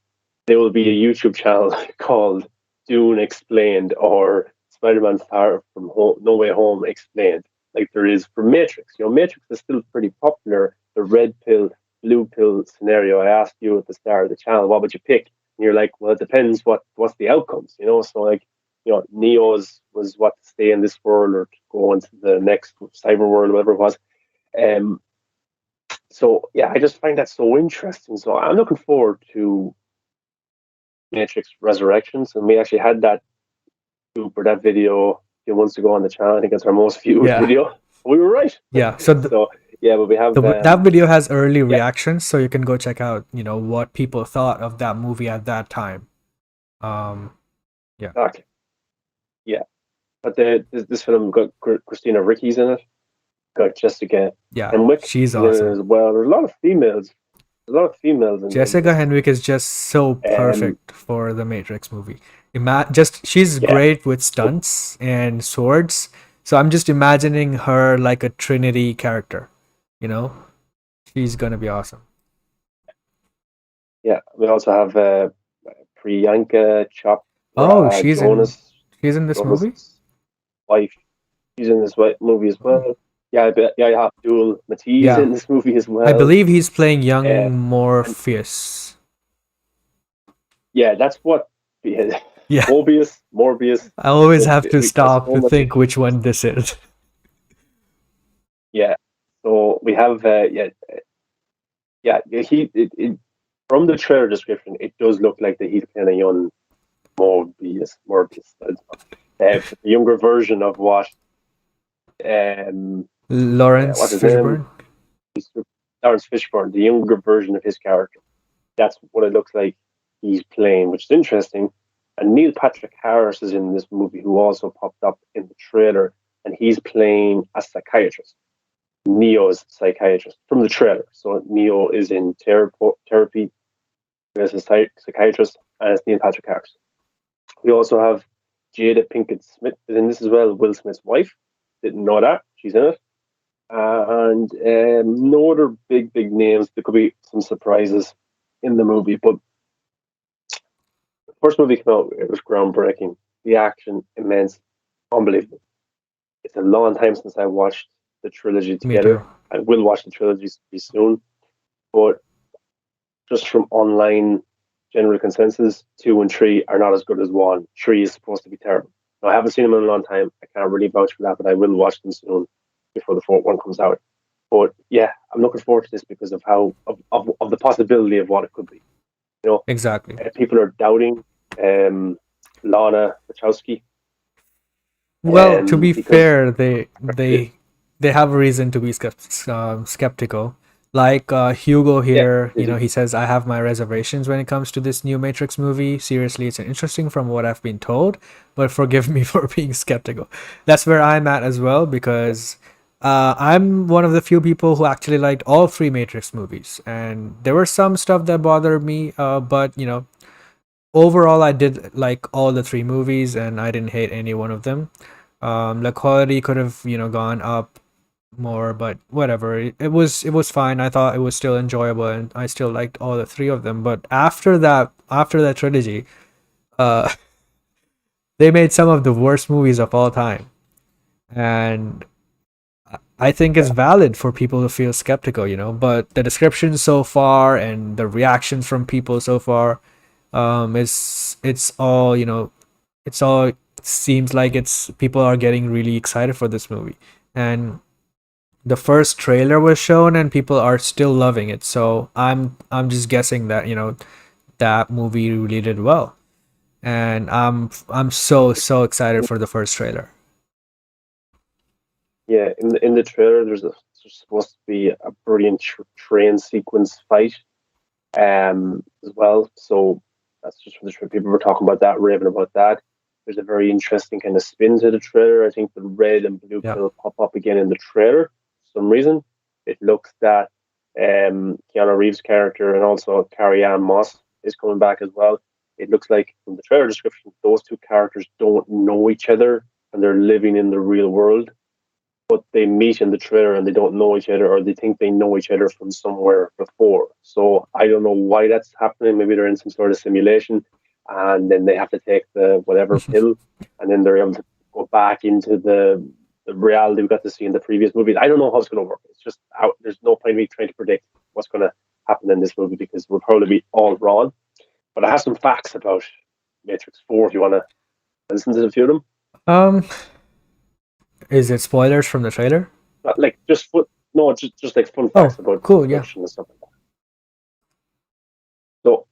there will be a YouTube channel called Dune Explained or Spider-Man Far From Home, No Way Home Explained, like there is for Matrix. Matrix is still pretty popular. The red pill blue pill scenario, I asked you at the start of the channel, what would you pick? And you're like, well, it depends what's the outcomes, you know. So like, you know, Neo's was what to stay in this world or to go into the next cyber world, whatever it was. Um, so yeah, I just find that so interesting. So I'm looking forward to Matrix Resurrections, and we actually had that for that video a few months ago on the channel. I think it's our most viewed Yeah, video. We were right. yeah. So So yeah, but we have that video has early yeah, reactions, so you can go check out, what people thought of that movie at that time. Um, yeah, okay, yeah. But this film got Christina Ricci's in it. Got Jessica yeah, Henwick she's is in it awesome. as well. There's a lot of females. There's a lot of females in Jessica this. Henwick is just so Um, perfect for the Matrix movie. Just she's yeah, great with stunts and swords. So I'm just imagining her like a Trinity character. You know, she's gonna be awesome. yeah. We also have Priyanka Oh, Chopra she's in this movie. Jonas's wife. She's in this movie as Oh. well. Yeah, yeah, Abdul Mati's Yeah, in this movie as I well. believe he's playing Uh, young and Morpheus. yeah, that's what yeah, Yeah, Morbius. I always But have to we got stop so to much. think which one this is. Yeah, so we have from the trailer description, it does look like that he's kind of young Morbius, the younger version of um what's Lawrence his name? Fishburne. Lawrence Fishburne, the younger version of his character. That's what it looks like he's playing, which is interesting. And Neil Patrick Harris is in this movie, who also popped up in the trailer, and he's playing a psychiatrist. Neo's psychiatrist from the trailer. So Neo is in therapy as a psychiatrist, and it's Neil Patrick Harris. We also have Jada Pinkett Smith is in this as well, Will Smith's wife. Didn't know that. She's in it. And no other big names. There could be some surprises in the movie, but the first movie came out, it was groundbreaking. The action, immense, unbelievable. It's a long time since I watched the trilogy Me too. together. I will watch the trilogy soon, but just from online general consensus, 2 and 3 are not as good as 1. 3 is supposed to be terrible. Now, I haven't seen them in a long time. I can't really vouch for that, but I will watch them soon before the fourth one comes out. But yeah, I'm looking forward to this because of how of the possibility of what it could be. You know, Exactly. people are doubting Lana Wachowski. Well, to be Because fair, they have a reason to be skeptical. Like Hugo yeah, here, they do. he says I have my reservations when it comes to this new Matrix movie. Seriously, it's interesting from what I've been told, but forgive me for being skeptical. That's where I'm at as well because I'm one of the few people who actually liked all 3 Matrix movies, and there were some stuff that bothered me, but overall I did like all the 3 movies and I didn't hate any one of them. The quality could have gone up more, but whatever, it was fine. I thought it was still enjoyable and I still liked all the 3 of them. But after that trilogy, uh they made some of the worst movies of all time, and I think it's Yeah, valid for people to feel skeptical, but the description so far and the reactions from people so far, it's all it's all seems like it's people are getting really excited for this movie. And the first trailer was shown and people are still loving it, so I'm just guessing that that movie really did well. And I'm so excited for the first trailer. yeah. In the trailer, there's supposed to be a brilliant train sequence fight as well. So that's just for the trailer. People were talking about that, raving about that. There's a very interesting kind of spin to the trailer. I think the red and blue Yeah, pill pop up again in the trailer for some reason. It looks that Keanu Reeves' character and also Carrie Ann Moss is coming back as well. It looks like from the trailer description, those 2 characters don't know each other and they're living in the real world, but they meet in the trailer and they don't know each other, or they think they know each other from somewhere before. So I don't know why that's happening. Maybe they're in some sort of simulation and then they have to take the whatever pill and then they're able to go back into the reality we got to see in the previous movies. I don't know how it's going to work. It's just out. There's no point in me trying to predict what's going to happen in this movie because we'll probably be all wrong. But I have some facts about Matrix 4 if you want to listen to a few of them. Um, is it spoilers from the trailer? Like no, just like fun Oh, facts about cool. Yeah. production and stuff like that. So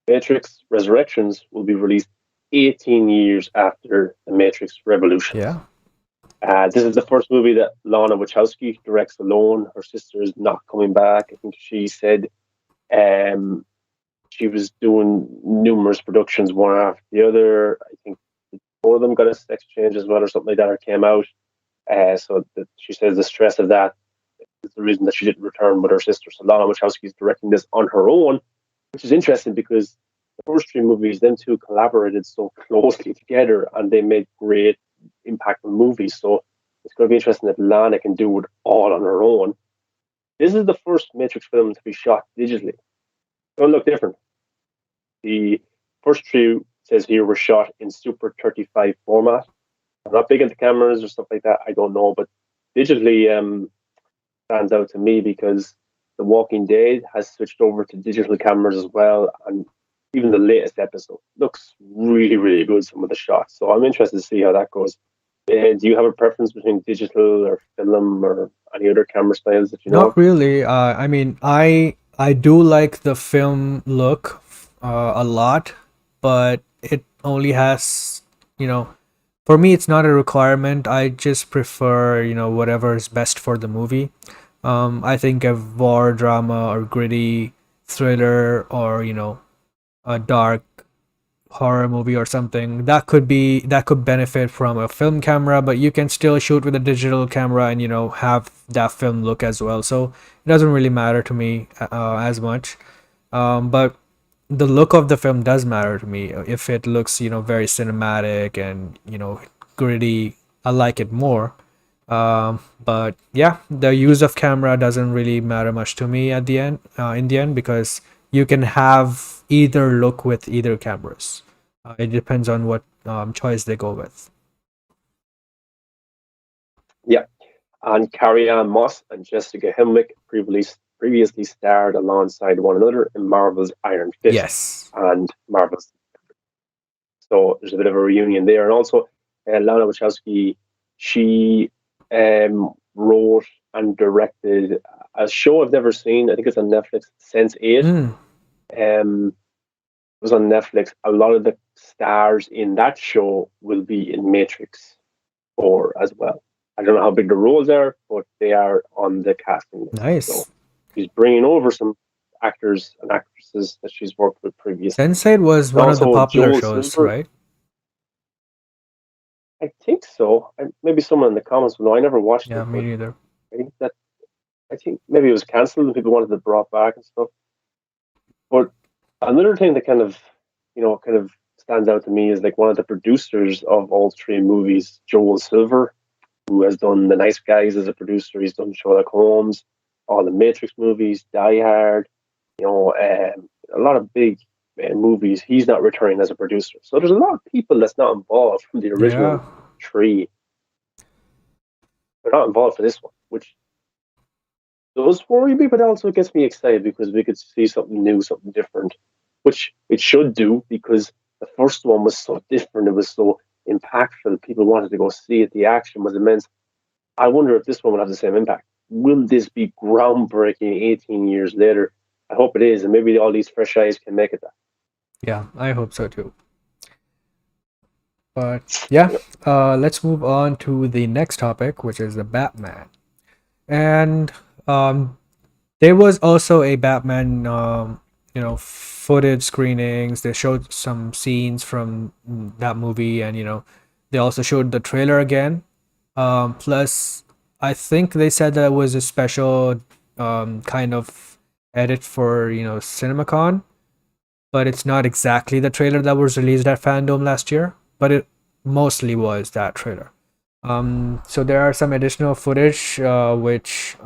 Matrix Resurrections will be released 18 years after the Matrix Revolutions. Yeah. This is the first movie that Lana Wachowski directs alone. Her sister is not coming back. I think she said she was doing numerous productions, one after the other. I think four of them got a sex change as well, or something like that, or came out. She says the stress of that is the reason that she didn't return with her sister. So Lana Wachowski is directing this on her own, which is interesting because the first three movies, them two collaborated so closely together, and they made great impactful movies. So it's going to be interesting if Lana can do it all on her own. This is the first Matrix film to be shot digitally. It's going to look different. The first three, says here, were shot in Super 35 format. I'm not big into cameras or stuff like that. I don't know, but digitally stands out to me because The Walking Dead has switched over to digital cameras as well, and even the latest episode looks really, really good. Some of the shots, so I'm interested to see how that goes. Do you have a preference between digital or film or any other camera styles that you know Not of? really. I mean, I do like the film look a lot, but it only has, you know, for me it's not a requirement. I just prefer, whatever is best for the movie. I think a war drama or gritty thriller or, a dark horror movie or something that could benefit from a film camera, but you can still shoot with a digital camera and have that film look as well, so it doesn't really matter to me as much. But the look of the film does matter to me. If it looks very cinematic and gritty, I like it more. But yeah, the use of camera doesn't really matter much to me at the end, in the end, because you can have either look with either cameras. It depends on what choice they go with. Yeah, and Carrie Ann Moss and Jessica Henwick previously starred alongside one another in Marvel's Iron Fist Yes. and Marvel's. So there's a bit of a reunion there, and also Lana Wachowski, she wrote and directed a show I've never seen. I think it's on Netflix. Sense8. Mm. It was on Netflix. A lot of the stars in that show will be in Matrix 4 as well. I don't know how big the roles are, but they are on the casting list. So Nice. she's bringing over some actors and actresses that she's worked with previously. Sense8 was And one of the also popular Joel shows, Silver. right? I think so. Maybe someone in the comments will know. I never watched Yeah, it, me but neither. I think maybe it was cancelled and people wanted it brought back and stuff. But another thing that kind of stands out to me is like one of the producers of all three movies, Joel Silver, who has done The Nice Guys as a producer. He's done Sherlock Holmes, all the Matrix movies, Die Hard, a lot of big movies. He's not returning as a producer. So there's a lot of people that's not involved from the Yeah. original three. They're not involved for this one, which does worry me, but also gets me excited because we could see something new, something different, which it should do because the first one was so different. It was so impactful. People wanted to go see it. The action was immense. I wonder if this one will have the same impact. Will this be groundbreaking 18 years later? I hope it is, and maybe all these fresh eyes can make it that. Yeah, I hope so too. But yeah, let's move on to the next topic, which is the Batman. And there was also a Batman, footage screenings. They showed some scenes from that movie, and they also showed the trailer again. Plus, I think they said that it was a special kind of edit for CinemaCon, but it's not exactly the trailer that was released at Fandom last year, but it mostly was that trailer. So there are some additional footage, which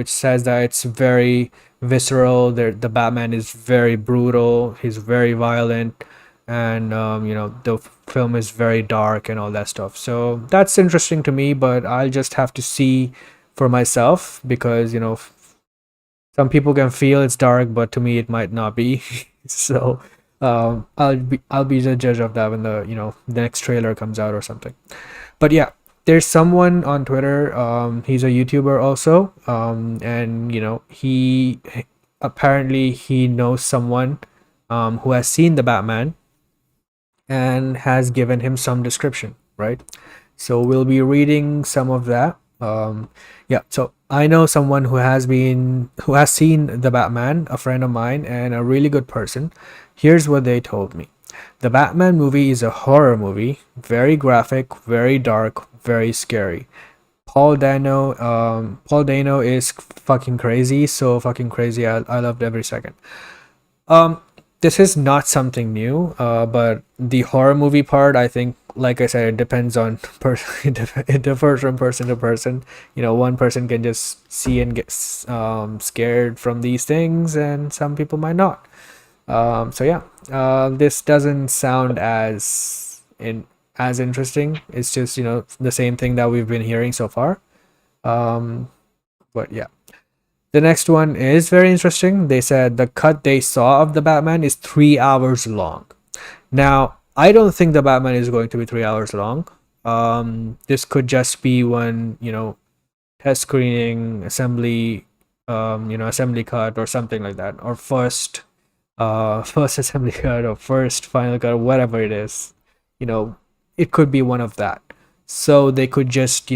says that it's very visceral. The Batman is very brutal. He's very violent, and the film is very dark and all that stuff. So that's interesting to me, but I'll just have to see for myself because Some people can feel it's dark, but to me it might not be. So I'll be the judge of that when the next trailer comes out or something. But yeah, there's someone on Twitter. He's a YouTuber also. And he apparently he knows someone who has seen the Batman and has given him some description, right? So we'll be reading some of that. Yeah, so I know someone who has seen the Batman, a friend of mine, and a really good person. Here's what they told me. The Batman movie is a horror movie, very graphic, very dark, very scary. Paul Dano is fucking crazy, so fucking crazy. I loved every second. Um, this is not something new, but the horror movie part, I think, like I said, it depends on it differs from person to person. One person can just see and get scared from these things, and some people might not. So yeah, this doesn't sound as interesting. It's just the same thing that we've been hearing so far. Um, but yeah. The next one is very interesting. They said the cut they saw of the Batman is 3 hours long. Now, I don't think the Batman is going to be 3 hours long. This could just be one, test screening, assembly cut or something like that, or first assembly cut or first final cut, or whatever it is. You know, it could be one of that. So they could just,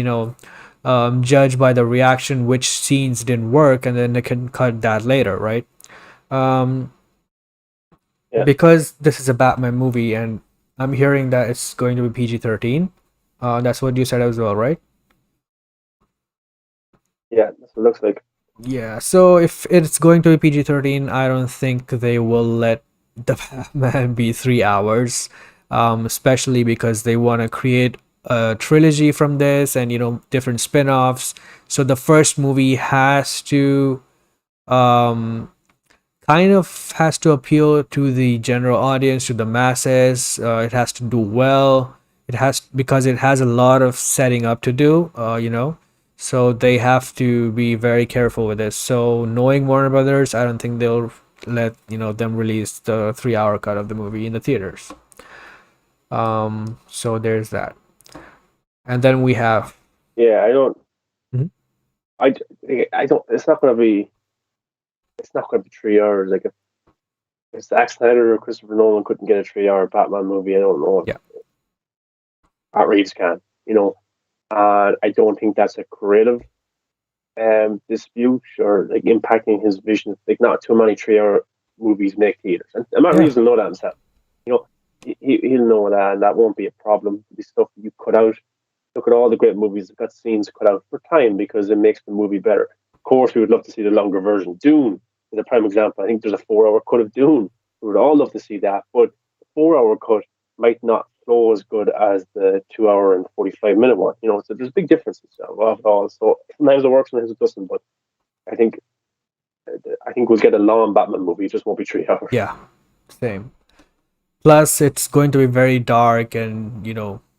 judge by the reaction which scenes didn't work, and then they can cut that later, right? Um, Yeah, because this is a Batman movie, and I'm hearing that it's going to be PG-13. That's what you said as well, right? yeah, that's what it looks like. Yeah. So if it's going to be PG-13, I don't think they will let the Batman be 3 hours. Especially because they want to create a trilogy from this, and different spin-offs. So the first movie um has to appeal to the general audience, to the masses. It has to do well. It has because it has a lot of setting up to do. So they have to be very careful with this. So knowing Warner Brothers, I don't think they'll let them release the 3 hour cut of the movie in the theaters. So there's that, and then we have. Yeah, I don't. Mhm. I, I don't. It's not going to be. It's not going to be 3 hours. Like if Zack Snyder or Christopher Nolan couldn't get a 3 hour Batman movie, I don't know if Yeah. Matt Reeves can. I don't think that's a creative dispute or like impacting his vision. Like not too many 3 hour movies make theaters, and Matt Yeah. Reeves will know that himself. You know, he'll know that, and that won't be a problem. The stuff you cut out. Look at all the great movies that got scenes cut out for time because it makes the movie better. Of course, we would love to see the longer version. Dune is a prime example. I think there's a 4 hour cut of Dune. We would all love to see that, but the 4 hour cut might not flow as good as the 2 hour and 45 minute one. So there's big differences of it all. So sometimes it works, sometimes it doesn't. But I think we'll get a long Batman movie. It just won't be 3 hours. Yeah. Same. Plus, it's going to be very dark and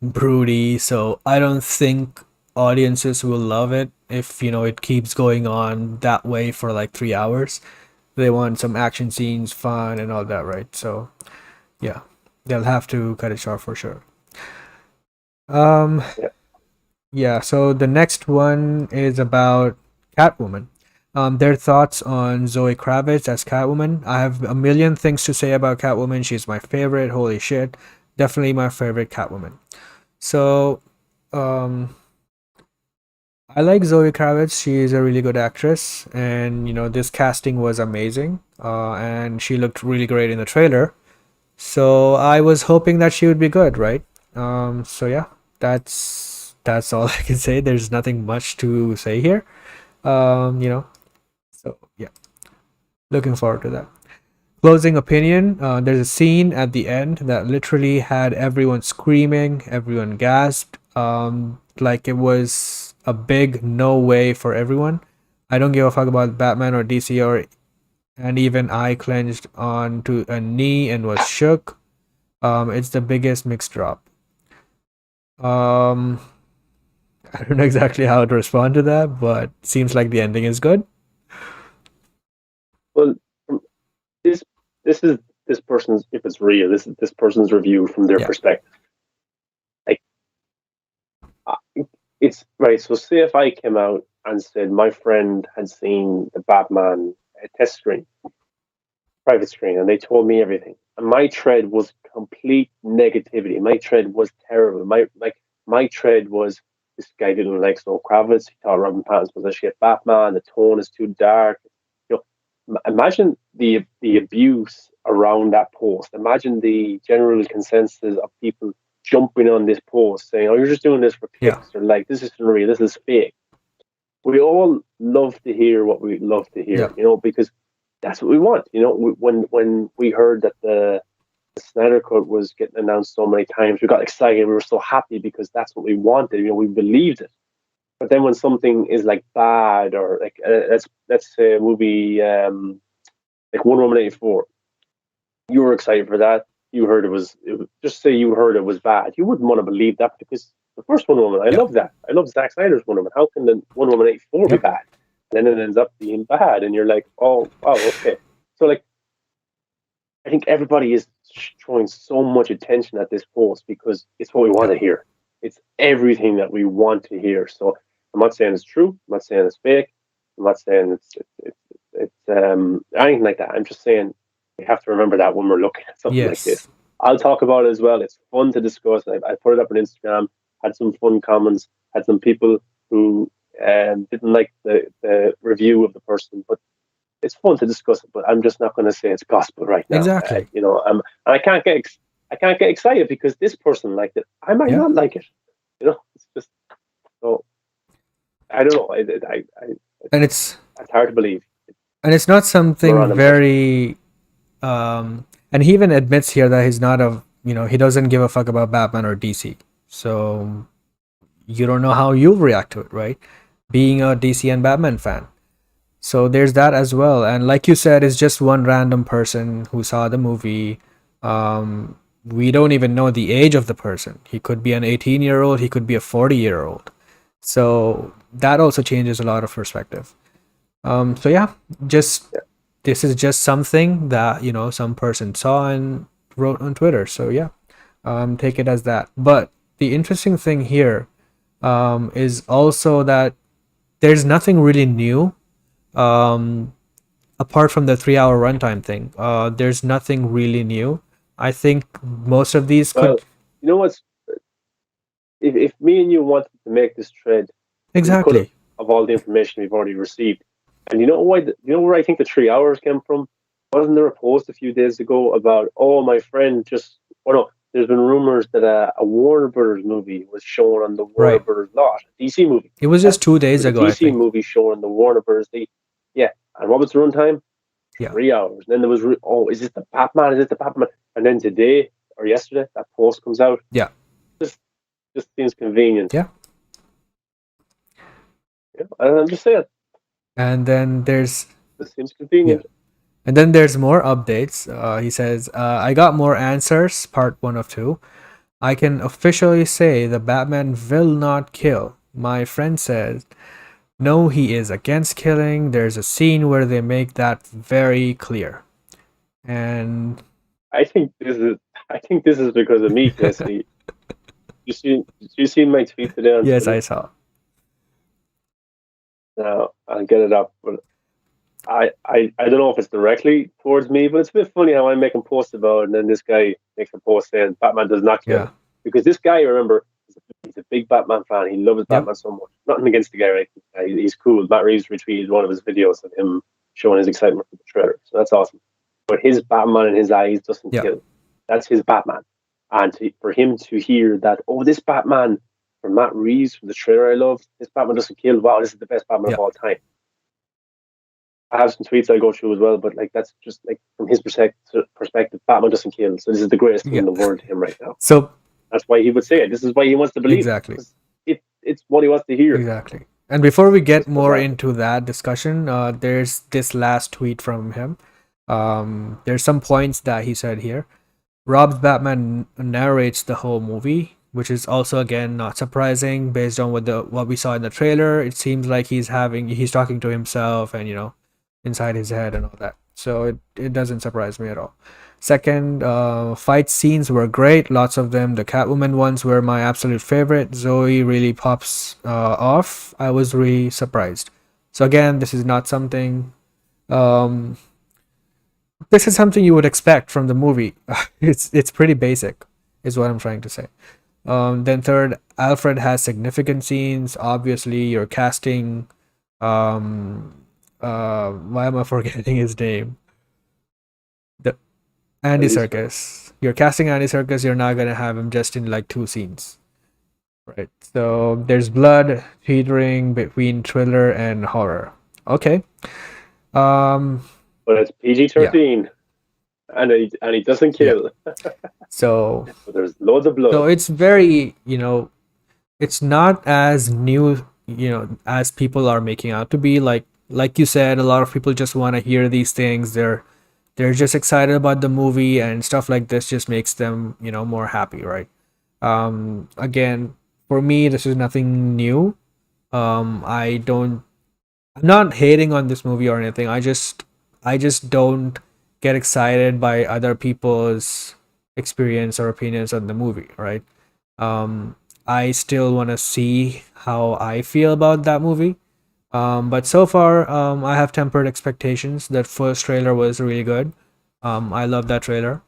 broody. So I don't think audiences will love it if it keeps going on that way for like 3 hours. They want some action scenes, fun, and all that, right? So yeah, they'll have to cut it short for sure. Um, Yeah, yeah. So the next one is about Catwoman. Their thoughts on Zoe Kravitz as Catwoman. I have a million things to say about Catwoman. She's my favorite. Holy shit, definitely my favorite Catwoman. So, um, I like Zoe Kravitz. She is a really good actress, and this casting was amazing. And she looked really great in the trailer. So I was hoping that she would be good, right? So yeah, that's all I can say. There's nothing much to say here. You know. So yeah, looking forward to that. Closing opinion. There's a scene at the end that literally had everyone screaming, everyone gasped. Like it was a big no way for everyone. I don't give a fuck about Batman or DC, and even I clenched onto a knee and was shook. It's the biggest mix drop. Um, I don't know exactly how to respond to that, but seems like the ending is good. this person's, if it's real, this is this person's review from their Yeah. perspective. Like, uh, it's right. So, say if I came out and said my friend had seen the Batman test screen, private screen, and they told me everything, and my tread was complete negativity. My tread was terrible. My tread was, this guy didn't like Snow Kravitz. He thought Robin Pattinson was a shit Batman. The tone is too dark. You know, imagine the abuse around that post. Imagine the general consensus of people jumping on this post saying, "Oh, you're just doing this for Yeah. clicks," or like, "This isn't real. This is fake." We all love to hear what we love to hear, Yeah. because that's what we want. When we heard that the Snyder Cut was getting announced so many times, we got excited. We were so happy because that's what we wanted. We believed it. But then when something is like bad, or like let's say a movie like Wonder Woman 84, you were excited for that. You heard it was just say you heard it was bad. You wouldn't want to believe that because the first Wonder Woman, I Yeah. love that. I love Zack Snyder's Wonder Woman. How can the Wonder Woman 84 be Yep. bad? And then it ends up being bad, and you're like, oh wow, okay. So like, I think everybody is throwing so much attention at this post because it's what we want to hear. It's everything that we want to hear. So I'm not saying it's true. I'm not saying it's fake. I'm not saying it's anything like that. I'm just saying we have to remember that when we're looking at something like this. Yes. I'll talk about it as well. It's fun to discuss. I put it up on Instagram. Had some fun comments. Had some people who didn't like the review of the person, but it's fun to discuss it. But I'm just not going to say it's gospel right now. Exactly. And I can't get excited because this person liked it. I might Yeah. not like it. It's just so. I don't know. And it's hard to believe. not We're on something them. very and he even admits here that he's not he doesn't give a fuck about Batman or DC. So you don't know how you'll react to it, right? Being a DC and Batman fan. So there's that as well. And like you said, it's just one random person who saw the movie. We don't even know the age of the person. He could be an 18-year-old, he could be a 40-year-old. So that also changes a lot of perspective. So yeah, this is just something that some person saw and wrote on Twitter. So yeah, take it as that. But the interesting thing here is also that there's nothing really new apart from the 3-hour runtime thing. There's nothing really new. I think most of these Well, could you know what's if me and you wanted to make this thread, we could have exactly. of all the information we've already received. And you know why? You know where I think the 3 hours came from? Wasn't there a post a few days ago about, oh, my friend just? Oh no, there's been rumors that a Warner Brothers movie was shown on the Warner Right. Brothers lot, a DC movie. It was just 2 There days was a ago, I DC think. movie shown on the Warner Brothers. Yeah, and what was the runtime? Yeah. 3 hours. And then there was, oh, is this the Batman? Is this the Batman? And then today or yesterday, that post comes out. Yeah. Just seems convenient. Yeah. I'm just saying. And then there's This seems convenient. And then there's more updates. He says, I got more answers, part 1 of 2. I can officially say the Batman will not kill. My friend says, no, he is against killing. There's a scene where they make that very clear. And I think this is because of me, Casey. Did you see my tweet today on yes, Twitter? I saw. Now I'll get it up, but I don't know if it's directly towards me, but it's a bit funny how I'm making posts about it, and then this guy makes a post saying Batman does not kill. Yeah. Because this guy, remember, he's a big Batman fan. He loves Batman so much. Nothing against the guy, right? He's cool. Matt Reeves retweeted one of his videos of him showing his excitement for the trailer, so that's awesome. But his Batman in his eyes doesn't kill. That's his Batman. And for him to hear that, oh, this Batman from Matt Reeves from the trailer I love, this Batman doesn't kill. Wow, this is the best Batman of all time. I have some tweets I go through as well, but like that's just like from his perspective, Batman doesn't kill. So this is the greatest thing in the world to him right now. So that's why he would say it. This is why he wants to believe exactly. It's what he wants to hear. Exactly. And before we get more into that discussion, there's this last tweet from him. There's some points that he said here. Rob's Batman narrates the whole movie, which is also again not surprising based on what we saw in the trailer. It seems like he's talking to himself and inside his head and all that. So it doesn't surprise me at all. Second, fight scenes were great, lots of them. The Catwoman ones were my absolute favorite. Zoe really pops off. I was really surprised. So again, um, this is something you would expect from the movie. It's pretty basic, is what I'm trying to say. Then third, Alfred has significant scenes. Obviously, you're casting. Why am I forgetting his name? The Andy Andy Serkis. Serkis. You're casting Andy Serkis. You're not gonna have him just in like two scenes, right? So there's blood teetering between thriller and horror. Okay. Um. But it's PG Yeah. 13, and he doesn't Yeah. kill. So But there's loads of so blood. it's very, it's not as new, as people are making out to be. Like you said, a lot of people just want to hear these things. They're just excited about the movie, and stuff like this just makes them, more happy, right? Again, for me, this is nothing new. I don't I'm not hating on this movie or anything. I just don't get excited by other people's experience or opinions on the movie, right? I still want to see how I feel about that movie. But so far, I have tempered expectations. That first trailer was really good. I love that trailer,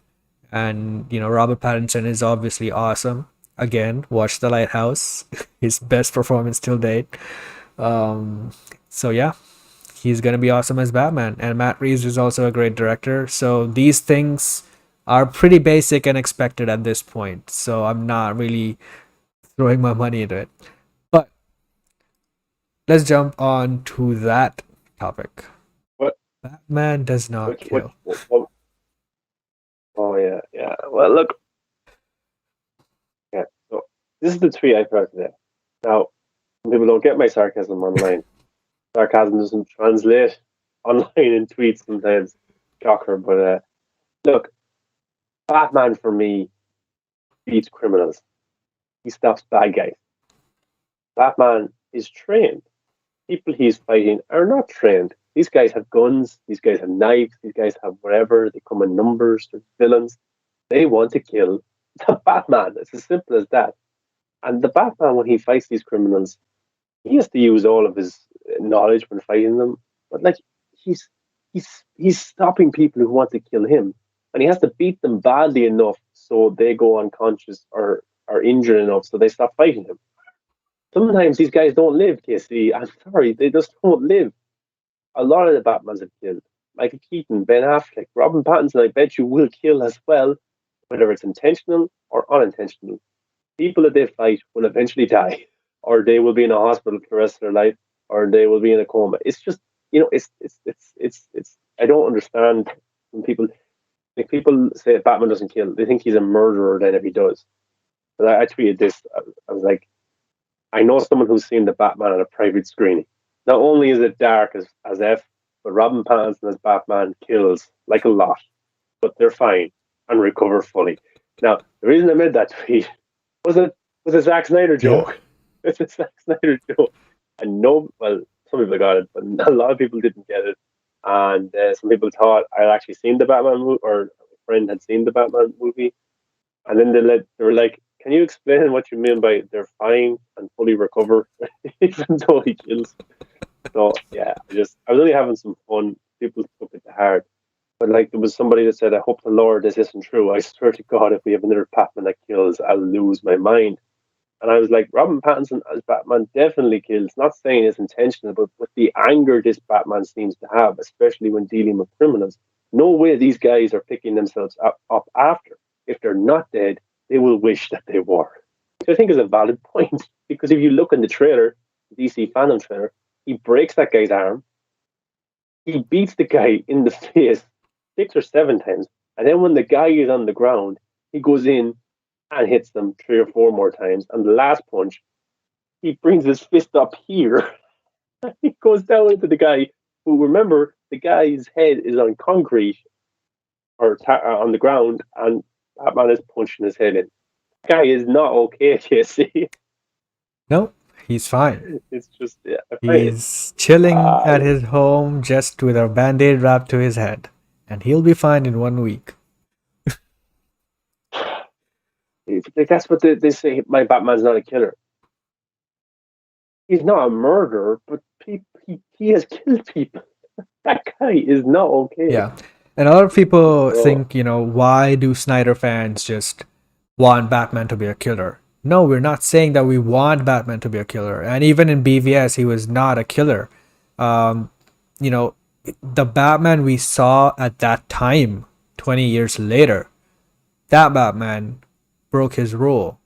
and Robert Pattinson is obviously awesome. Again, watch The Lighthouse, his best performance till date. Um, so yeah, he's gonna be awesome as Batman, and Matt Reeves is also a great director. So these things are pretty basic and expected at this point. So I'm not really throwing my money into it. But let's jump on to that topic. What? Batman does not Which? kill. What? Oh yeah, yeah. Well, look. Yeah. So this is the tweet I put out today. Now, some people don't get my sarcasm online. Sarcasm doesn't translate online in tweets sometimes. Shocker, but look, Batman for me beats criminals. He stops bad guys. Batman is trained. People he's fighting are not trained. These guys have guns. These guys have knives. These guys have whatever. They come in numbers. They're villains. They want to kill the Batman. It's as simple as that. And the Batman, when he fights these criminals, he has to use all of his knowledge when fighting them. But like he's he's stopping people who want to kill him, and he has to beat them badly enough so they go unconscious or are injured enough so they stop fighting him. Sometimes these guys don't live, Casey. I'm sorry, they just don't live. A lot of the Batmans have killed. Michael Keaton, Ben Affleck, Robin Pattinson, I bet you will kill as well, whether it's intentional or unintentional. People that they fight will eventually die, or they will be in a hospital for the rest of their life, or they will be in a coma. It's just, it's. I don't understand when people like people say Batman doesn't kill. They think he's a murderer then if he does. But I tweeted this. I was like, I know someone who's seen the Batman at a private screening. Not only is it dark as F, but Robin Pattinson as Batman kills like a lot, but they're fine and recover fully. Now, the reason I made that tweet was it was a Zack Snyder Yeah. joke. It's a Zack Snyder joke. And no, well, some people got it, but a lot of people didn't get it. And some people thought I'd actually seen the Batman movie, or a friend had seen the Batman movie. And then they were like, "Can you explain what you mean by they're fine and fully recover, even though he kills?" So yeah, I was only having some fun. People took it to heart, but like there was somebody that said, "I hope the Lord this isn't true. I swear to God, if we have another Batman that kills, I'll lose my mind." And I was like, Robin Pattinson as Batman definitely kills. Not saying it's intentional, but with the anger this Batman seems to have, especially when dealing with criminals, no way these guys are picking themselves up after. If they're not dead, they will wish that they were. Which I think is a valid point. Because if you look in the trailer, the DC Phantom trailer, he breaks that guy's arm. He beats the guy in the face 6 or 7 times. And then when the guy is on the ground, he goes in and hits them 3 or 4 more times. And the last punch, he brings his fist up here. He goes down into the guy who, remember, the guy's head is on concrete or on the ground, and Batman is punching his head in. The guy is not okay, Jesse. No, he's fine. It's just, yeah, I find it. He's chilling Uh, at his home just with a band-aid wrapped to his head. and he'll be fine in 1 week. Like that's what they say. My Batman's not a killer. He's not a murderer, but he has killed people. That guy is not okay. Yeah. And a lot of people So think, why do Snyder fans just want Batman to be a killer? No, we're not saying that we want Batman to be a killer. And even in BVS, he was not a killer. Um, you know, the Batman we saw at that time, 20 years later, that Batman broke his rule.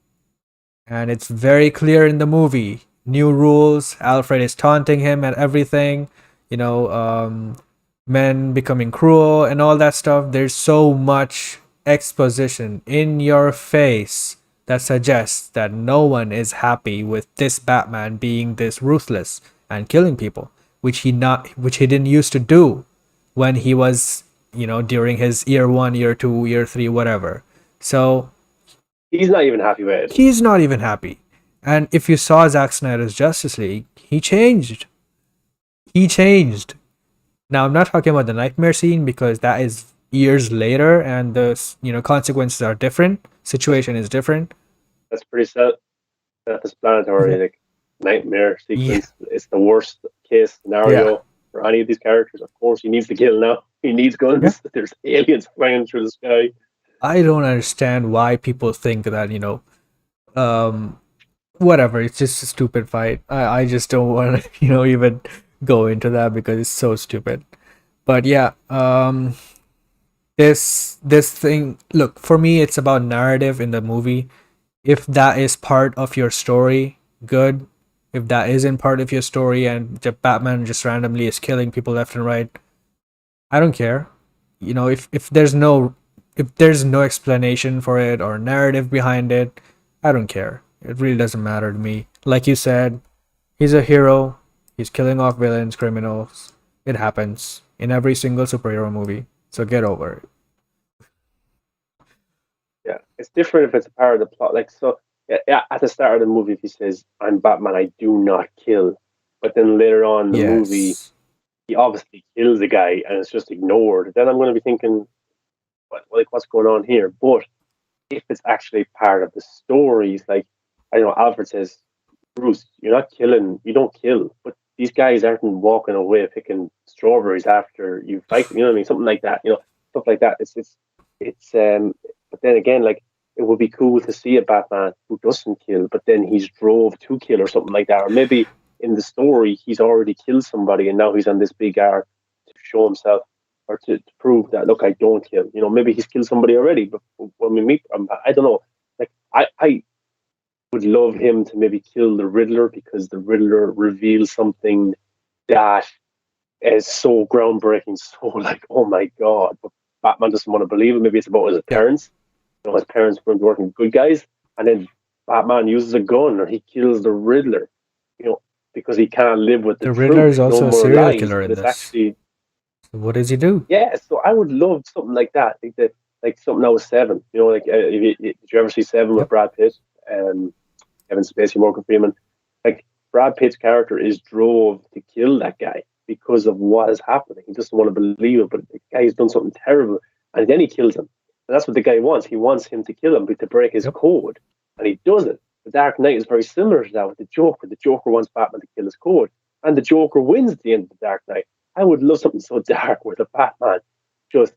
And it's very clear in the movie. New rules, Alfred is taunting him and everything, you know, men becoming cruel and all that stuff. There's so much exposition in your face that suggests that no one is happy with this Batman being this ruthless and killing people, which he didn't used to do when he was, during his year 1, year 2, year 3, whatever. So he's not even happy with it. he's not even happy. And if you saw Zack Snyder's Justice League, he changed. He changed. Now I'm not talking about the nightmare scene because that is years later and the consequences are different. Situation is different. That's pretty self-explanatory. Like nightmare Yeah, sequence. It's the worst case yeah. scenario for any of these characters. Of course, he needs to kill now. He needs Yeah. guns. There's aliens flying through the sky. I don't understand why people think that whatever. It's just a stupid fight. I just don't want to even go into that because it's so stupid. But yeah, this thing. Look, for me, it's about narrative in the movie. If that is part of your story, good. If that isn't part of your story and the Batman just randomly is killing people left and right, I don't care. If there's no explanation for it or narrative behind it, I don't care. It really doesn't matter to me. Like you said, he's a hero. He's killing off villains, criminals. It happens in every single superhero movie. So get over it. Yeah, it's different if it's a part of the plot. Like so, yeah, yeah, at the start of the movie, if he says, "I'm Batman, I do not kill," but then later on in the movie, Yes. he obviously kills a guy and it's just ignored. Then I'm going to be thinking, what's going on here? But if it's actually part of the stories, like I know Alfred says, Bruce, you're not killing, you don't kill, but these guys aren't walking away picking strawberries after you fight them, you know what I mean? Something like that, stuff like that. It's but then again, like it would be cool to see a Batman who doesn't kill, but then he's drove to kill or something like that. Or maybe in the story he's already killed somebody and now he's on this big arc to show himself or to prove that look, I don't kill. Maybe he's killed somebody already, but when we meet, I don't know. Like I would love him to maybe kill the Riddler because the Riddler reveals something that is so groundbreaking, so like, oh my god. But Batman doesn't want to believe it. Maybe it's about his Yep. parents. His parents weren't working good guys, and then Batman uses a gun or he kills the Riddler. You know, because he can't live with the The Riddler truth. is No also a more serial lies, killer but in it's this. actually So what does he do? yeah. So I would love something like that. Like something that was Seven. Like did you ever see Seven with Yep. Brad Pitt? Um, Kevin Spacey, Morgan Freeman. Like Brad Pitt's character is drove to kill that guy because of what is happening. He doesn't want to believe it, but the guy's done something terrible, and then he kills him. And that's what the guy wants. He wants him to kill him, but to break his Yep. code, and he does it. The Dark Knight is very similar to that with the Joker. The Joker wants Batman to kill his code, and the Joker wins at the end of the Dark Knight. I would love something so dark where the Batman just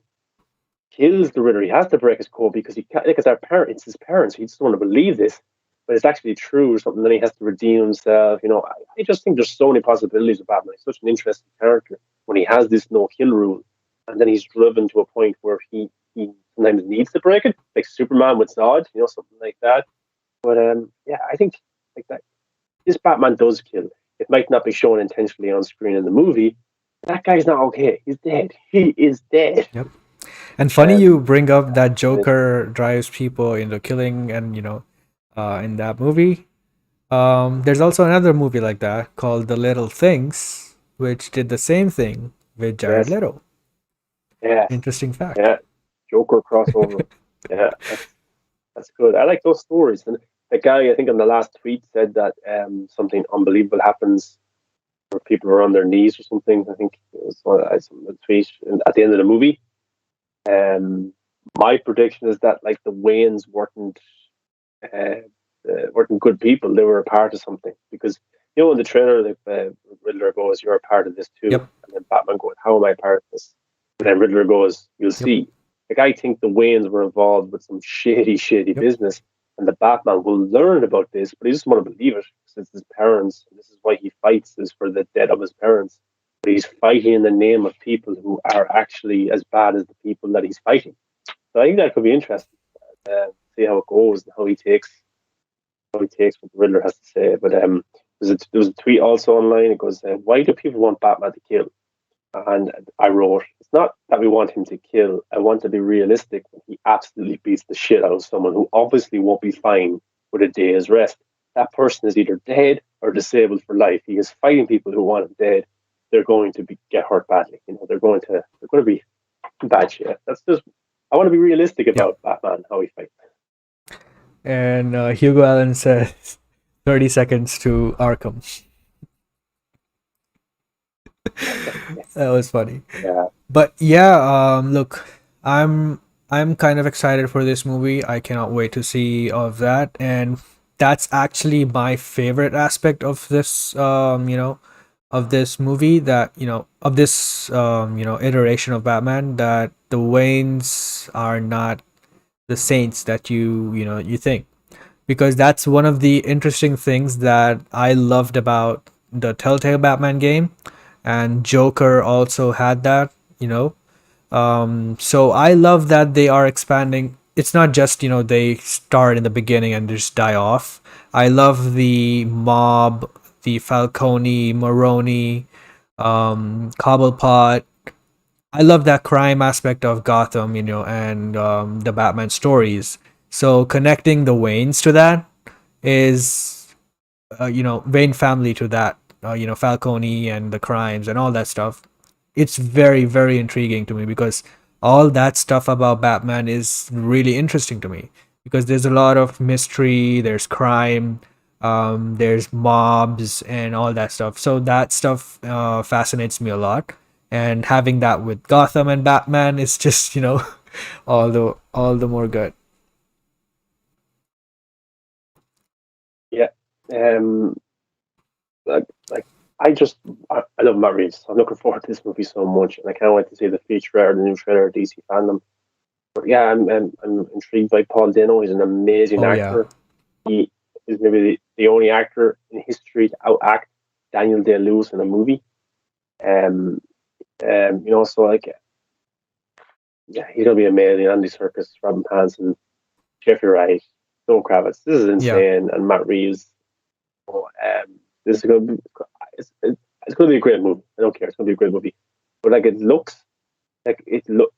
kills the Riddler. He has to break his code because he can't, like, it's our parents, it's his parents. He doesn't want to believe this, but it's actually true or something. Then he has to redeem himself. I just think there's so many possibilities with Batman. He's such an interesting character when he has this no kill rule, and then he's driven to a point where he sometimes needs to break it, like Superman with Zod, something like that. But yeah, I think like that. This Batman does kill. It might not be shown intentionally on screen in the movie. That guy's not okay. He's dead. He is dead. Yep. And funny you bring up that And Joker drives people into killing, and in that movie. There's also another movie like that called The Little Things, which did the same thing with Jared yes, Leto. yes, Interesting fact. yeah, Joker crossover. Yeah, that's good. I like those stories. And the guy, I think, on the last tweet said that something unbelievable happens where people are on their knees or something. I think it was the tweet at the end of the movie. My prediction is that like the Waynes uh, weren't good people. They were a part of something because in the trailer, Riddler goes, "You're a part of this too," Yep. and then Batman goes, "How am I part of this?" And then Riddler goes, "You'll Yep. see." Like I think the Waynes were involved with some shady Yep. business, and the Batman will learn about this, but he doesn't want to believe it since his parents. And this is why he fights is for the death of his parents. But he's fighting in the name of people who are actually as bad as the people that he's fighting. So I think that could be interesting. See how it goes and how he takes what the Riddler has to say. But there was a tweet also online. It goes, "Why do people want Batman to kill?" And I wrote, "It's not that we want him to kill. I want to be realistic when he absolutely beats the shit out of someone who obviously won't be fine with a day's rest. That person is either dead or disabled for life. He is fighting people who want him dead. They're going to get hurt badly. They're going to be bad shit. That's just I want to be realistic Yep. about Batman how he fights." And Hugo Allen says 30 seconds to Arkham. That was funny. Yeah, But yeah, look, I'm kind of excited for this movie. I cannot wait to see of that, and that's actually my favorite aspect of this, of this movie. That of this, iteration of Batman. That the Waynes are not the saints that you think, because that's one of the interesting things that I loved about the Telltale Batman game, and Joker also had that, so I love that they are expanding. It's not just, they start in the beginning and just die off. I love the mob, the Falcone, Maroni, Cobblepot. I love that crime aspect of Gotham, and the Batman stories. So connecting the Waynes to that is, Wayne family to that, Falcone and the crimes and all that stuff. It's very, very intriguing to me because all that stuff about Batman is really interesting to me because there's a lot of mystery, there's crime, there's mobs and all that stuff. So that stuff fascinates me a lot. And having that with Gotham and Batman is just, all the more good. yeah. Um, like I love Matt Reeves. I'm looking forward to this movie so much, and I can't wait to see the featurette or the new trailer of DC fandom. But yeah, I'm intrigued by Paul Dano. He's an amazing Oh yeah. actor. He is maybe the only actor in history to outact Daniel Day Lewis in a movie. Um, so like, yeah, he's gonna be amazing. Andy Serkis, Robin Hansen, Jeffrey Wright, Zoe Kravitz. This is Yeah. insane, and Matt Reeves. So, this is gonna be it's gonna be a great movie. I don't care. It's gonna be a great movie. But like it looks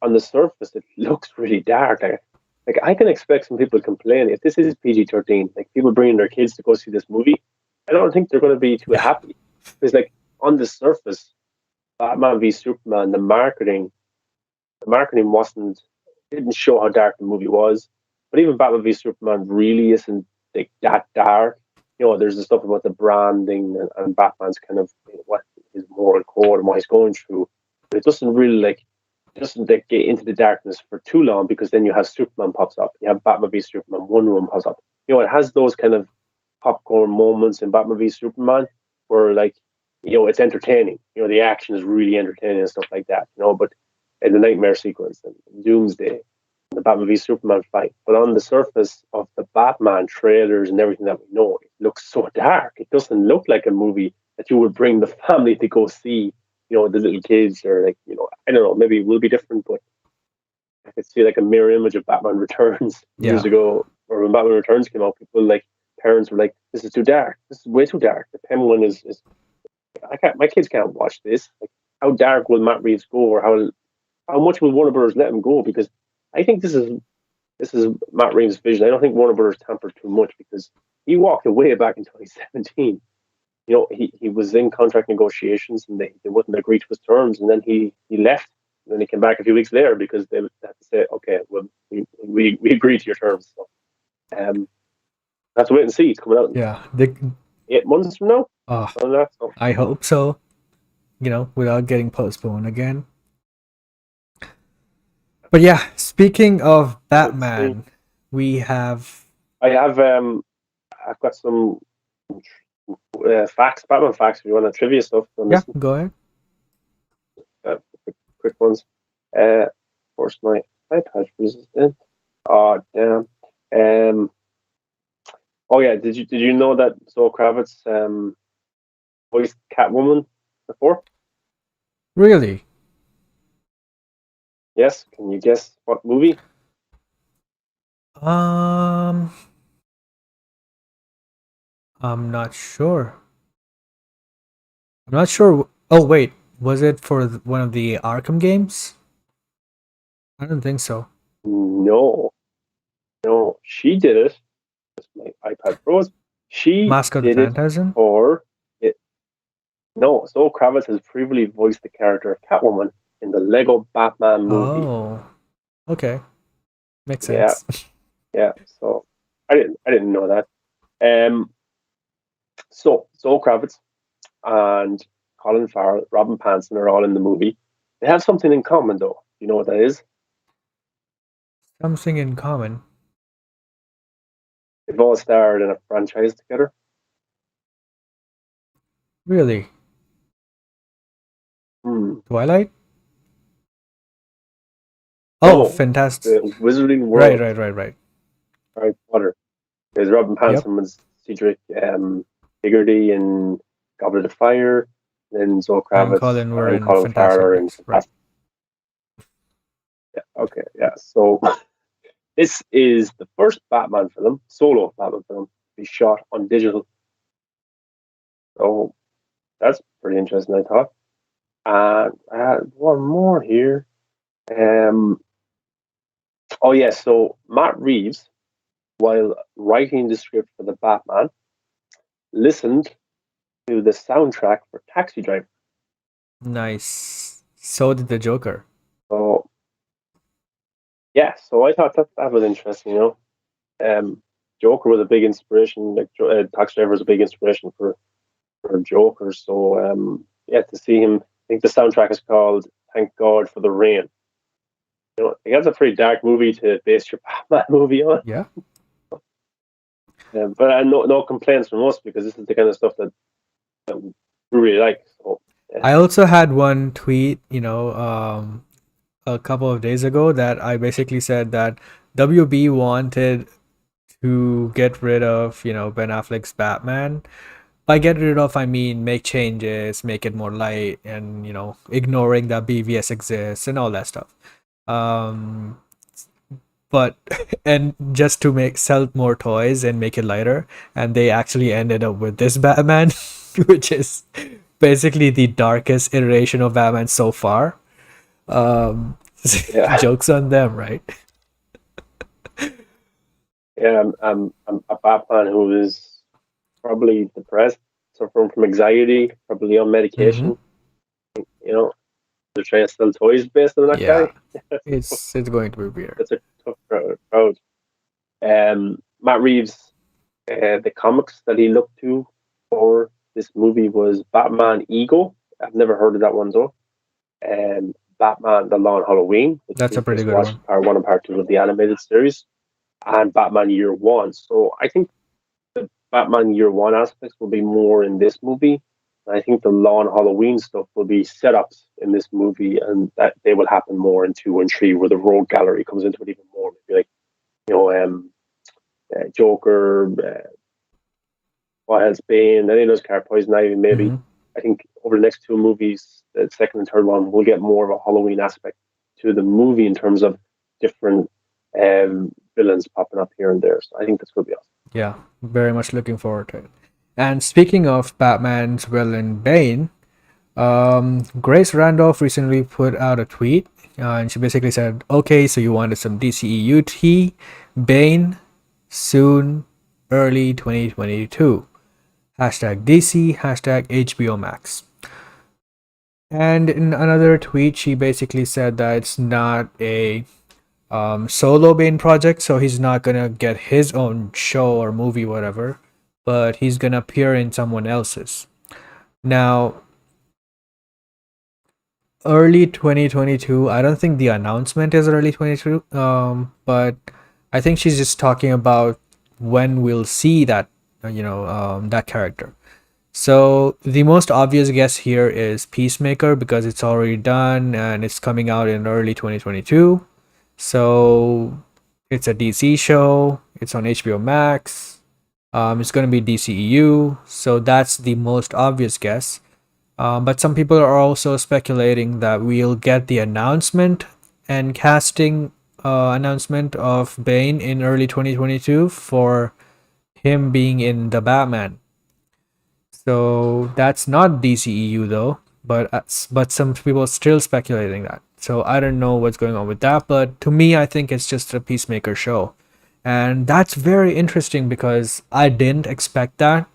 on the surface, it looks really dark. Like I can expect some people to complain if this is PG-13. Like people bringing their kids to go see this movie, I don't think they're going to be too Yeah. happy. Because like on the surface, Batman v Superman, the marketing didn't show how dark the movie was. But even Batman v Superman really isn't like that dark. There's the stuff about the branding and Batman's kind of what his moral code and what he's going through. But it doesn't really doesn't get into the darkness for too long because then you have Superman pops up. You have Batman v Superman, Wonder Woman pops up. It has those kind of popcorn moments in Batman v Superman where it's entertaining. The action is really entertaining and stuff like that. But in the nightmare sequence and Doomsday, the Batman v Superman fight. But on the surface of the Batman trailers and everything that we know, it looks so dark. It doesn't look like a movie that you would bring the family to go see. The little kids or I don't know, maybe it will be different, but I could see like a mirror image of Batman Returns years Yeah. ago, or when Batman Returns came out, people parents were like, "This is too dark. This is way too dark. The Penguin is I can't. My kids can't watch this. Like, how dark will Matt Reeves go, or how much will Warner Brothers let him go? Because I think this is Matt Reeves' vision. I don't think Warner Brothers tampered too much because he walked away back in 2017. He was in contract negotiations and they wouldn't agree to his terms, and then he left. And then he came back a few weeks later because they had to say, "Okay, well, we agreed to your terms." So, have to wait and see. It's coming out in Yeah. 8 months from now. Uh, On that, so I hope so, without getting postponed again. But yeah, speaking of Let's see. Batman, we have I have I've got some facts, Batman facts. If you want to trivia stuff, then yeah, listen. go ahead. Quick ones. Of course, my iPad freezes in. Oh damn. Um. Oh yeah. Did you know that Zoe Kravitz voiced Catwoman before? Really? Yes. Can you guess what movie? Um, I'm not sure. I'm not sure. Oh wait, was it for one of the Arkham games? I don't think so. No, no. She did it. My iPad froze. She Mask of the did it Phantasm. for it. No, Zoe Kravitz has previously voiced the character of Catwoman in the Lego Batman movie. Oh, okay, makes Yeah, sense. yeah. So I didn't know that. Um, so Zoe Kravitz and Colin Farrell, Robin Pattinson are all in the movie. They have something in common, though. You know what that is? Something in common. They've all starred in a franchise together. Really? Hmm. Twilight? Oh, No, fantastic. the Wizarding Right, World, right, right, right. Harry Potter. Because Robin Yep. Pattinson was Cedric Diggory in Goblet of Fire, then Zoe And Kravitz Colin were and in Colin Fantastic Farrell are in Beasts. Right. Fantastic. Yeah, okay, yeah. So this is the first Batman film, solo Batman film, to be shot on digital. So that's pretty interesting, I thought. And I had one more here. Um, oh yes, so Matt Reeves, while writing the script for the Batman, listened to the soundtrack for Taxi Driver. Nice. So did the Joker. So yeah, so I thought that was interesting. Joker was a big inspiration. Like Taxi Driver was a big inspiration for Joker. So yeah, to see him. I think the soundtrack is called "Thank God for the Rain." I think that's a pretty dark movie to base your Batman movie on. Yeah. But no complaints from us because this is the kind of stuff that we really like. So yeah, I also had one tweet, a couple of days ago that I basically said that WB wanted to get rid of, Ben Affleck's Batman. By get rid of, I mean make changes, make it more light, and ignoring that BVS exists and all that stuff. Um, but and just to make sell more toys and make it lighter, and they actually ended up with this Batman, which is basically the darkest iteration of Batman so far. Um, yeah, jokes on them, right? yeah. I'm a Batman who is probably depressed, suffering from anxiety, probably on Mm-hmm. medication. You know, they're trying to sell toys based on that Yeah, guy. it's going to be weird. That's a tough crowd. Matt Reeves, the comics that he looked to for this movie was Batman Ego. I've never heard of that one though. Batman The Long Halloween, which That's we a pretty just good watched one. part one and part two of the animated series, and Batman Year One. So I think the Batman Year One aspects will be more in this movie. I think the Lawn Halloween stuff will be setups in this movie, and that they will happen more in two and three, where the Rogue Gallery comes into it even more. Maybe like you know, Joker, what else, Bane, any of those characters, Poison Ivy, maybe. Mm-hmm. I think over the next two movies, the second and third one, we'll get more of a Halloween aspect to the movie in terms of different villains popping up here and there. So I think that's going to be awesome. Yeah, very much looking forward to it. And speaking of Batman's villain Bane, Grace Randolph recently put out a tweet, and she basically said, "Okay, so you wanted some DCEU tea, Bane, soon, early 2022. Hashtag DC, hashtag HBO Max." And in another tweet, she basically said that it's not a solo Bane project, so he's not gonna get his own show or movie, whatever, but he's gonna appear in someone else's. Now, early 2022. I don't think the announcement is early 22, but I think she's just talking about when we'll see that, that character. So the most obvious guess here is Peacemaker because it's already done and it's coming out in early 2022. So it's a DC show. It's on HBO Max. It's going to be DCEU. So that's the most obvious guess. But some people are also speculating that we'll get the announcement and casting announcement of Bane in early 2022 for him being in the Batman. So that's not DCEU though, but some people are still speculating that. So I don't know what's going on with that, but to me, I think it's just a Peacemaker show, and that's very interesting because I didn't expect that.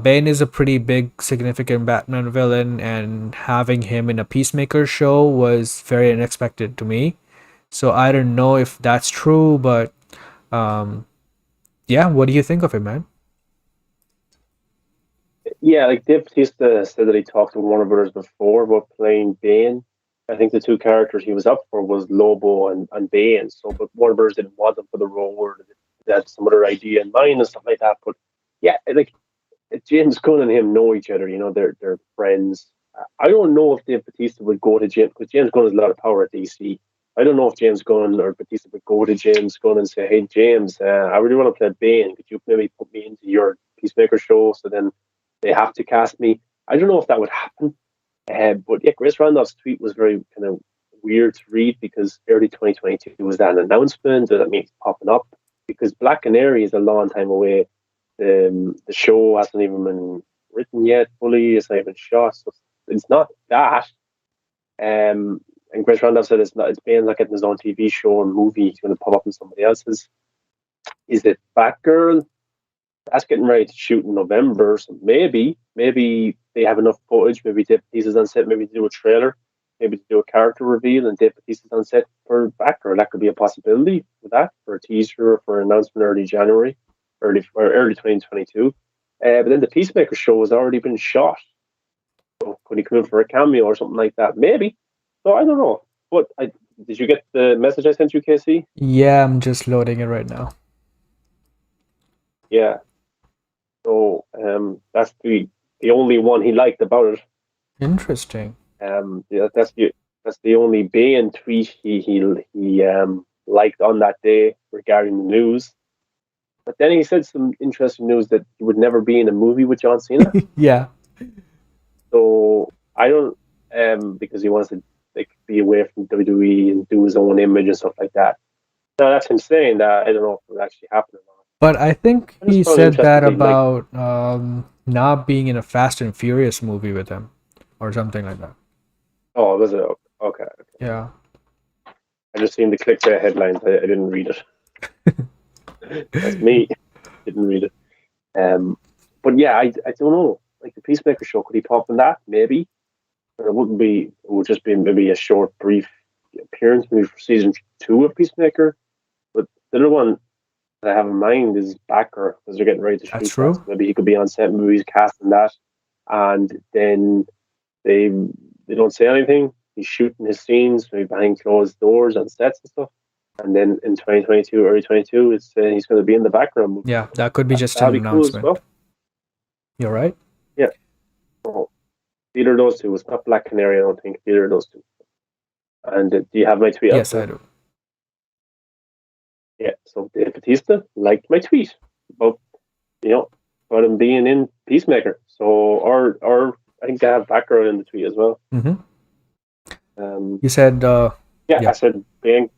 Bane is a pretty big, significant Batman villain, and having him in a Peacemaker show was very unexpected to me. So I don't know if that's true, but um, yeah, what do you think of it, man? Yeah, like Dave Bautista said that he talked to Warner Brothers before about playing Bane. I think the two characters he was up for was Lobo and Bane. So, but Warner Brothers didn't want him for the role, or they had some other idea in mind and stuff like that. But yeah, like James Gunn and him know each other. You know, they're friends. I don't know if Dave Bautista would go to James, because James Gunn has a lot of power at DC. I don't know if James Gunn or Bautista would go to James Gunn and say, "Hey, James, I really want to play Bane. Could you maybe put me into your Peacemaker show?" So then they have to cast me. I don't know if that would happen. But yeah, Grace Randolph's tweet was very kind of weird to read because early 2022 was that an announcement? Does that mean it's popping up? Because Black Canary is a long time away. The show hasn't even been written yet fully. It's not even shot. So it's not that. And Grace Randolph said it's not. It's Bane's not getting his own TV show or movie. He's going to pop up in somebody else's. Is it Batgirl? That's getting ready to shoot in November. So maybe they have enough footage. Maybe Dave Bautista's on set. Maybe to do a trailer. Maybe to do a character reveal, and Dave Bautista's on set for Batgirl. That could be a possibility for that, for a teaser or for an announcement early January, early 2022. But then the Peacemaker show has already been shot. So could he come in for a cameo or something like that? Maybe. So I don't know. But did you get the message I sent you, Casey? Yeah, I'm just loading it right now. Yeah. So that's the only one he liked about it. Interesting. Yeah, that's the only Bane tweet he liked on that day regarding the news. But then he said some interesting news that he would never be in a movie with John Cena. Yeah. So I don't because he wants to like be away from WWE and do his own image and stuff like that. Now that's him saying that. I don't know if it would actually happen or not. But I think I just he found it said interesting that that he liked. about not being in a Fast and Furious movie with him or something like that. Oh, was it okay? Yeah. I just seen the clickbait headlines. I didn't read it. That's me. Didn't read it. But yeah, I don't know. Like the Peacemaker show, could he pop in that? Maybe. But it wouldn't be. It would just be maybe a short, brief appearance, maybe for season 2 of Peacemaker. But the other one that I have in mind is Backer, because they're getting ready to That's shoot that. So true. maybe he could be on set, movies casting that, and then they they don't say anything. He's shooting his scenes maybe behind closed doors on sets and stuff. And then in 2022, early 22, it's he's going to be in the background movie. Yeah, So that could be just that'll an be cool as announcement. well. You're right. Yeah. So either of those two. It's not Black Canary, I don't think. Either of those two. And do you have my tweet up Yes, I there? do. Yeah. So Dave Bautista liked my tweet about about him being in Peacemaker. So or I think they have Batgirl in the tweet as well. Mm-hmm. Um, You said, yeah, yeah, I said bang.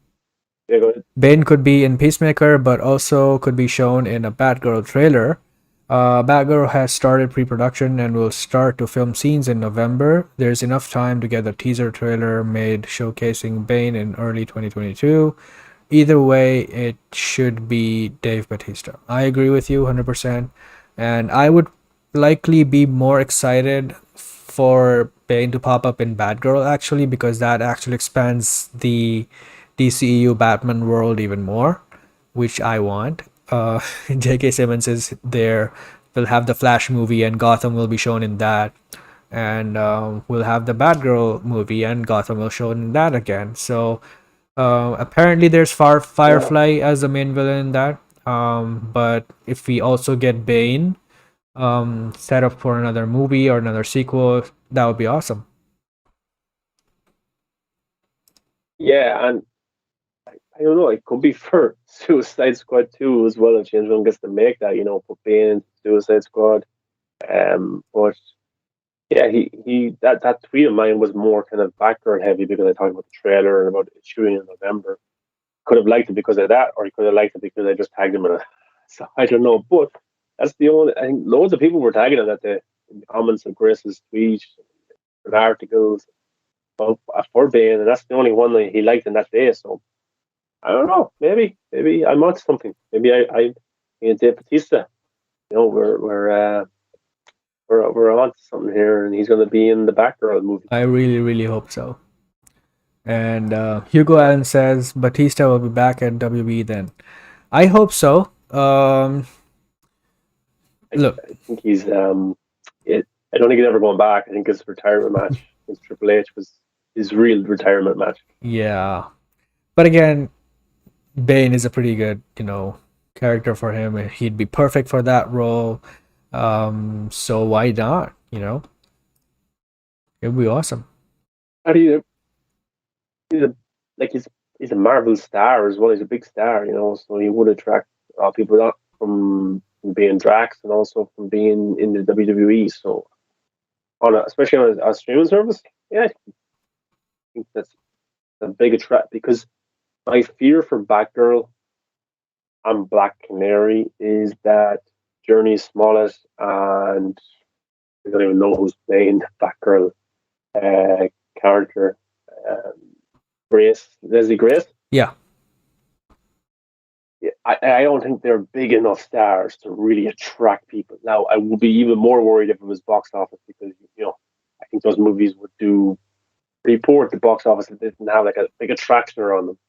Yeah, go ahead. Bane could be in Peacemaker, but also could be shown in a Batgirl trailer. Batgirl has started pre-production and will start to film scenes in November. There's enough time to get a teaser trailer made showcasing Bane in early 2022. Either way, it should be Dave Bautista. I agree with you 100%. And I would likely be more excited for Bane to pop up in Batgirl actually, because that actually expands the DCEU Batman world even more, which I want. J.K. Simmons is there. We'll have the Flash movie, and Gotham will be shown in that. and we'll have the Batgirl movie, and Gotham will show in that again. So apparently, there's Yeah. Firefly as the main villain in that. But if we also get Bane set up for another movie or another sequel, that would be awesome. Yeah, and I don't know, it could be for Suicide Squad 2 as well if James Gunn gets to make that, put Bane in Suicide Squad. But yeah, he that tweet of mine was more kind of background heavy because I talked about the trailer and about it shooting in November. Could have liked it because of that, or he could have liked it because I just tagged him in it. So I don't know, but that's the only. I think loads of people were tagging him in the comments of Grace's tweets and articles for Bane, and that's the only one that he liked in that day. So I don't know. Maybe I'm on something. Maybe me and Dave Batista. We're on to something here, and he's going to be in the Batgirl movie. I really, really hope so. And Hugo Allen says Batista will be back at WB then. I hope so. Look, I think he's. I don't think he's ever going back. I think his retirement match against Triple H was his real retirement match. yeah. But again, Bane is a pretty good, character for him. He'd be perfect for that role. So why not? It'd be awesome. How do you? He's a like he's a Marvel star as well. He's a big star, so he would attract people not from being Drax and also from being in the WWE. So especially on a streaming service, yeah, I think that's a big attract because my fear for Batgirl and Black Canary is that Journey Smollett and I don't even know who's playing Batgirl character. Um, Leslie Grace. Yeah. Yeah, I don't think they're big enough stars to really attract people. Now, I would be even more worried if it was box office because I think those movies would do pretty poor at the box office if they didn't have like a big attraction around them.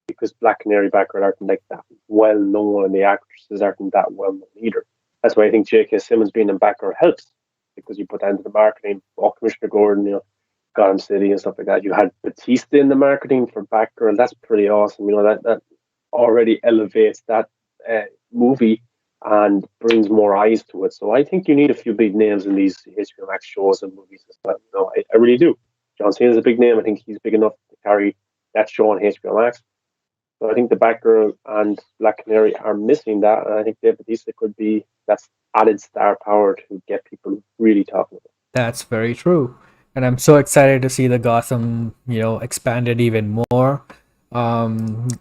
Because Black Canary Batgirl aren't like that well known, and the actresses aren't that well known either. That's why I think J.K. Simmons being in Batgirl helps because you put that into the marketing. Commissioner Gordon, Gotham City and stuff like that. You had Batista in the marketing for Batgirl. That's pretty awesome. That already elevates that movie and brings more eyes to it. So I think you need a few big names in these HBO Max shows and movies as well. I really do. John Cena's a big name. I think he's big enough to carry that show on HBO Max. So I think the Batgirl and Black Canary are missing that, and I think Dave Bautista could be that's added star power to get people really talking about it. That's very true. And I'm so excited to see the Gotham, expanded even more.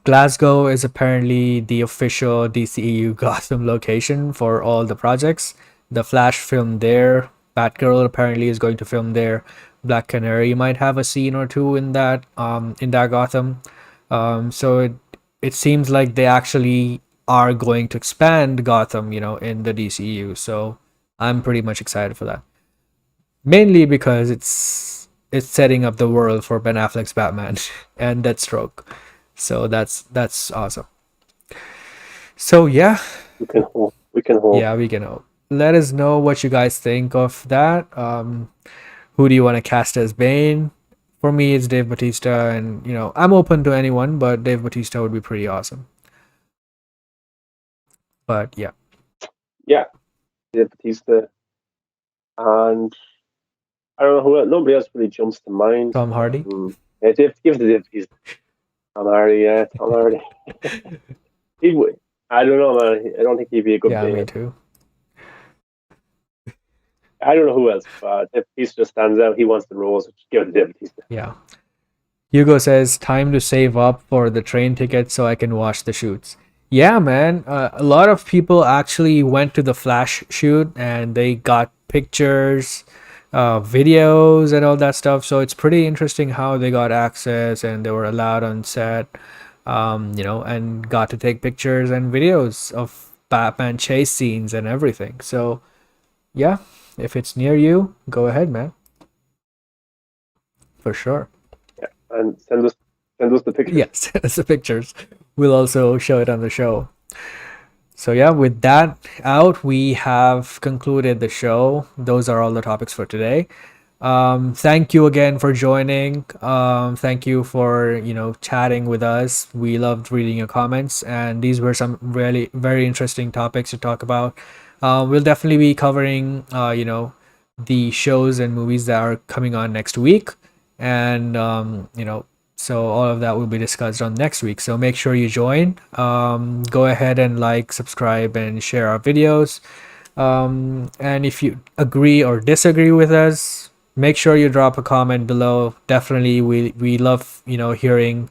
Glasgow is apparently the official DCEU Gotham location for all the projects. The Flash filmed there. Batgirl apparently is going to film there. Black Canary might have a scene or two in that Gotham. So it seems like they actually are going to expand Gotham, in the DCEU. So I'm pretty much excited for that. Mainly because it's setting up the world for Ben Affleck's Batman and Deathstroke. So that's awesome. So yeah. We can hope. We can hope. Yeah, we can hope. Let us know what you guys think of that. Who do you want to cast as Bane? For me, it's Dave Bautista, and I'm open to anyone, but Dave Bautista would be pretty awesome. But yeah. Yeah, Dave Bautista, and I don't know who else. Nobody else really jumps to mind. Tom Hardy. Yeah, give it to Dave Bautista. Tom Hardy, yeah, Tom Hardy. He would. I don't know, man. I don't think he'd be a good Yeah, Bane. me too. I don't know who else, but Dave Bautista stands out. He wants the roles. Just give it to Dave Bautista. Yeah. Hugo says, time to save up for the train ticket so I can watch the shoots. Yeah, man. A lot of people actually went to the Flash shoot and they got pictures, videos, and all that stuff. So it's pretty interesting how they got access and they were allowed on set, and got to take pictures and videos of Batman chase scenes and everything. So, yeah, if it's near you, go ahead, man. For sure. And send us the pictures. Yes, send us the pictures. We'll also show it on the show. So yeah, with that out, we have concluded the show. Those are all the topics for today. Thank you again for joining. Thank you for chatting with us. We loved reading your comments, and these were some really very interesting topics to talk about. We'll definitely be covering the shows and movies that are coming on next week, and so all of that will be discussed on next week. So make sure you join. Go ahead and like, subscribe, and share our videos. And if you agree or disagree with us, make sure you drop a comment below. Definitely, we love hearing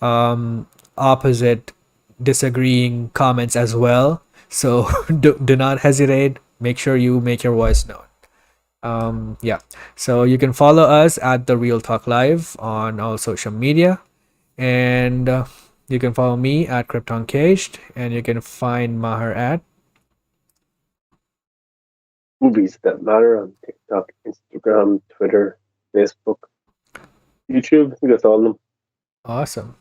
opposite disagreeing comments as well. So do not hesitate. Make sure you make your voice known. Yeah. So you can follow us at the Real Talk Live on all social media, and you can follow me at Krypton Caged, and you can find Maher at. Movies that matter on TikTok, Instagram, Twitter, Facebook, YouTube. I think that's all of them. Awesome.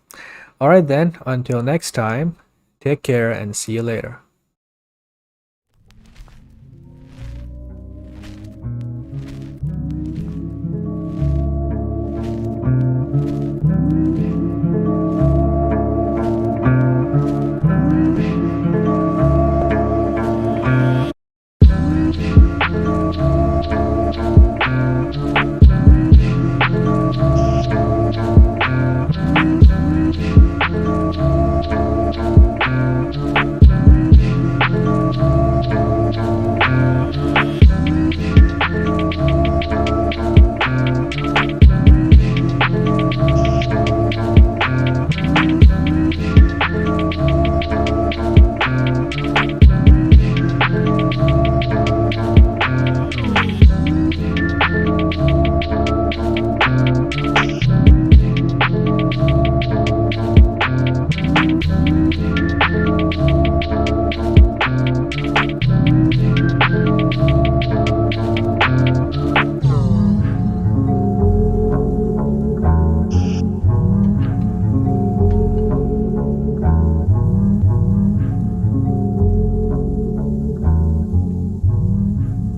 All right then. Until next time. Take care and see you later.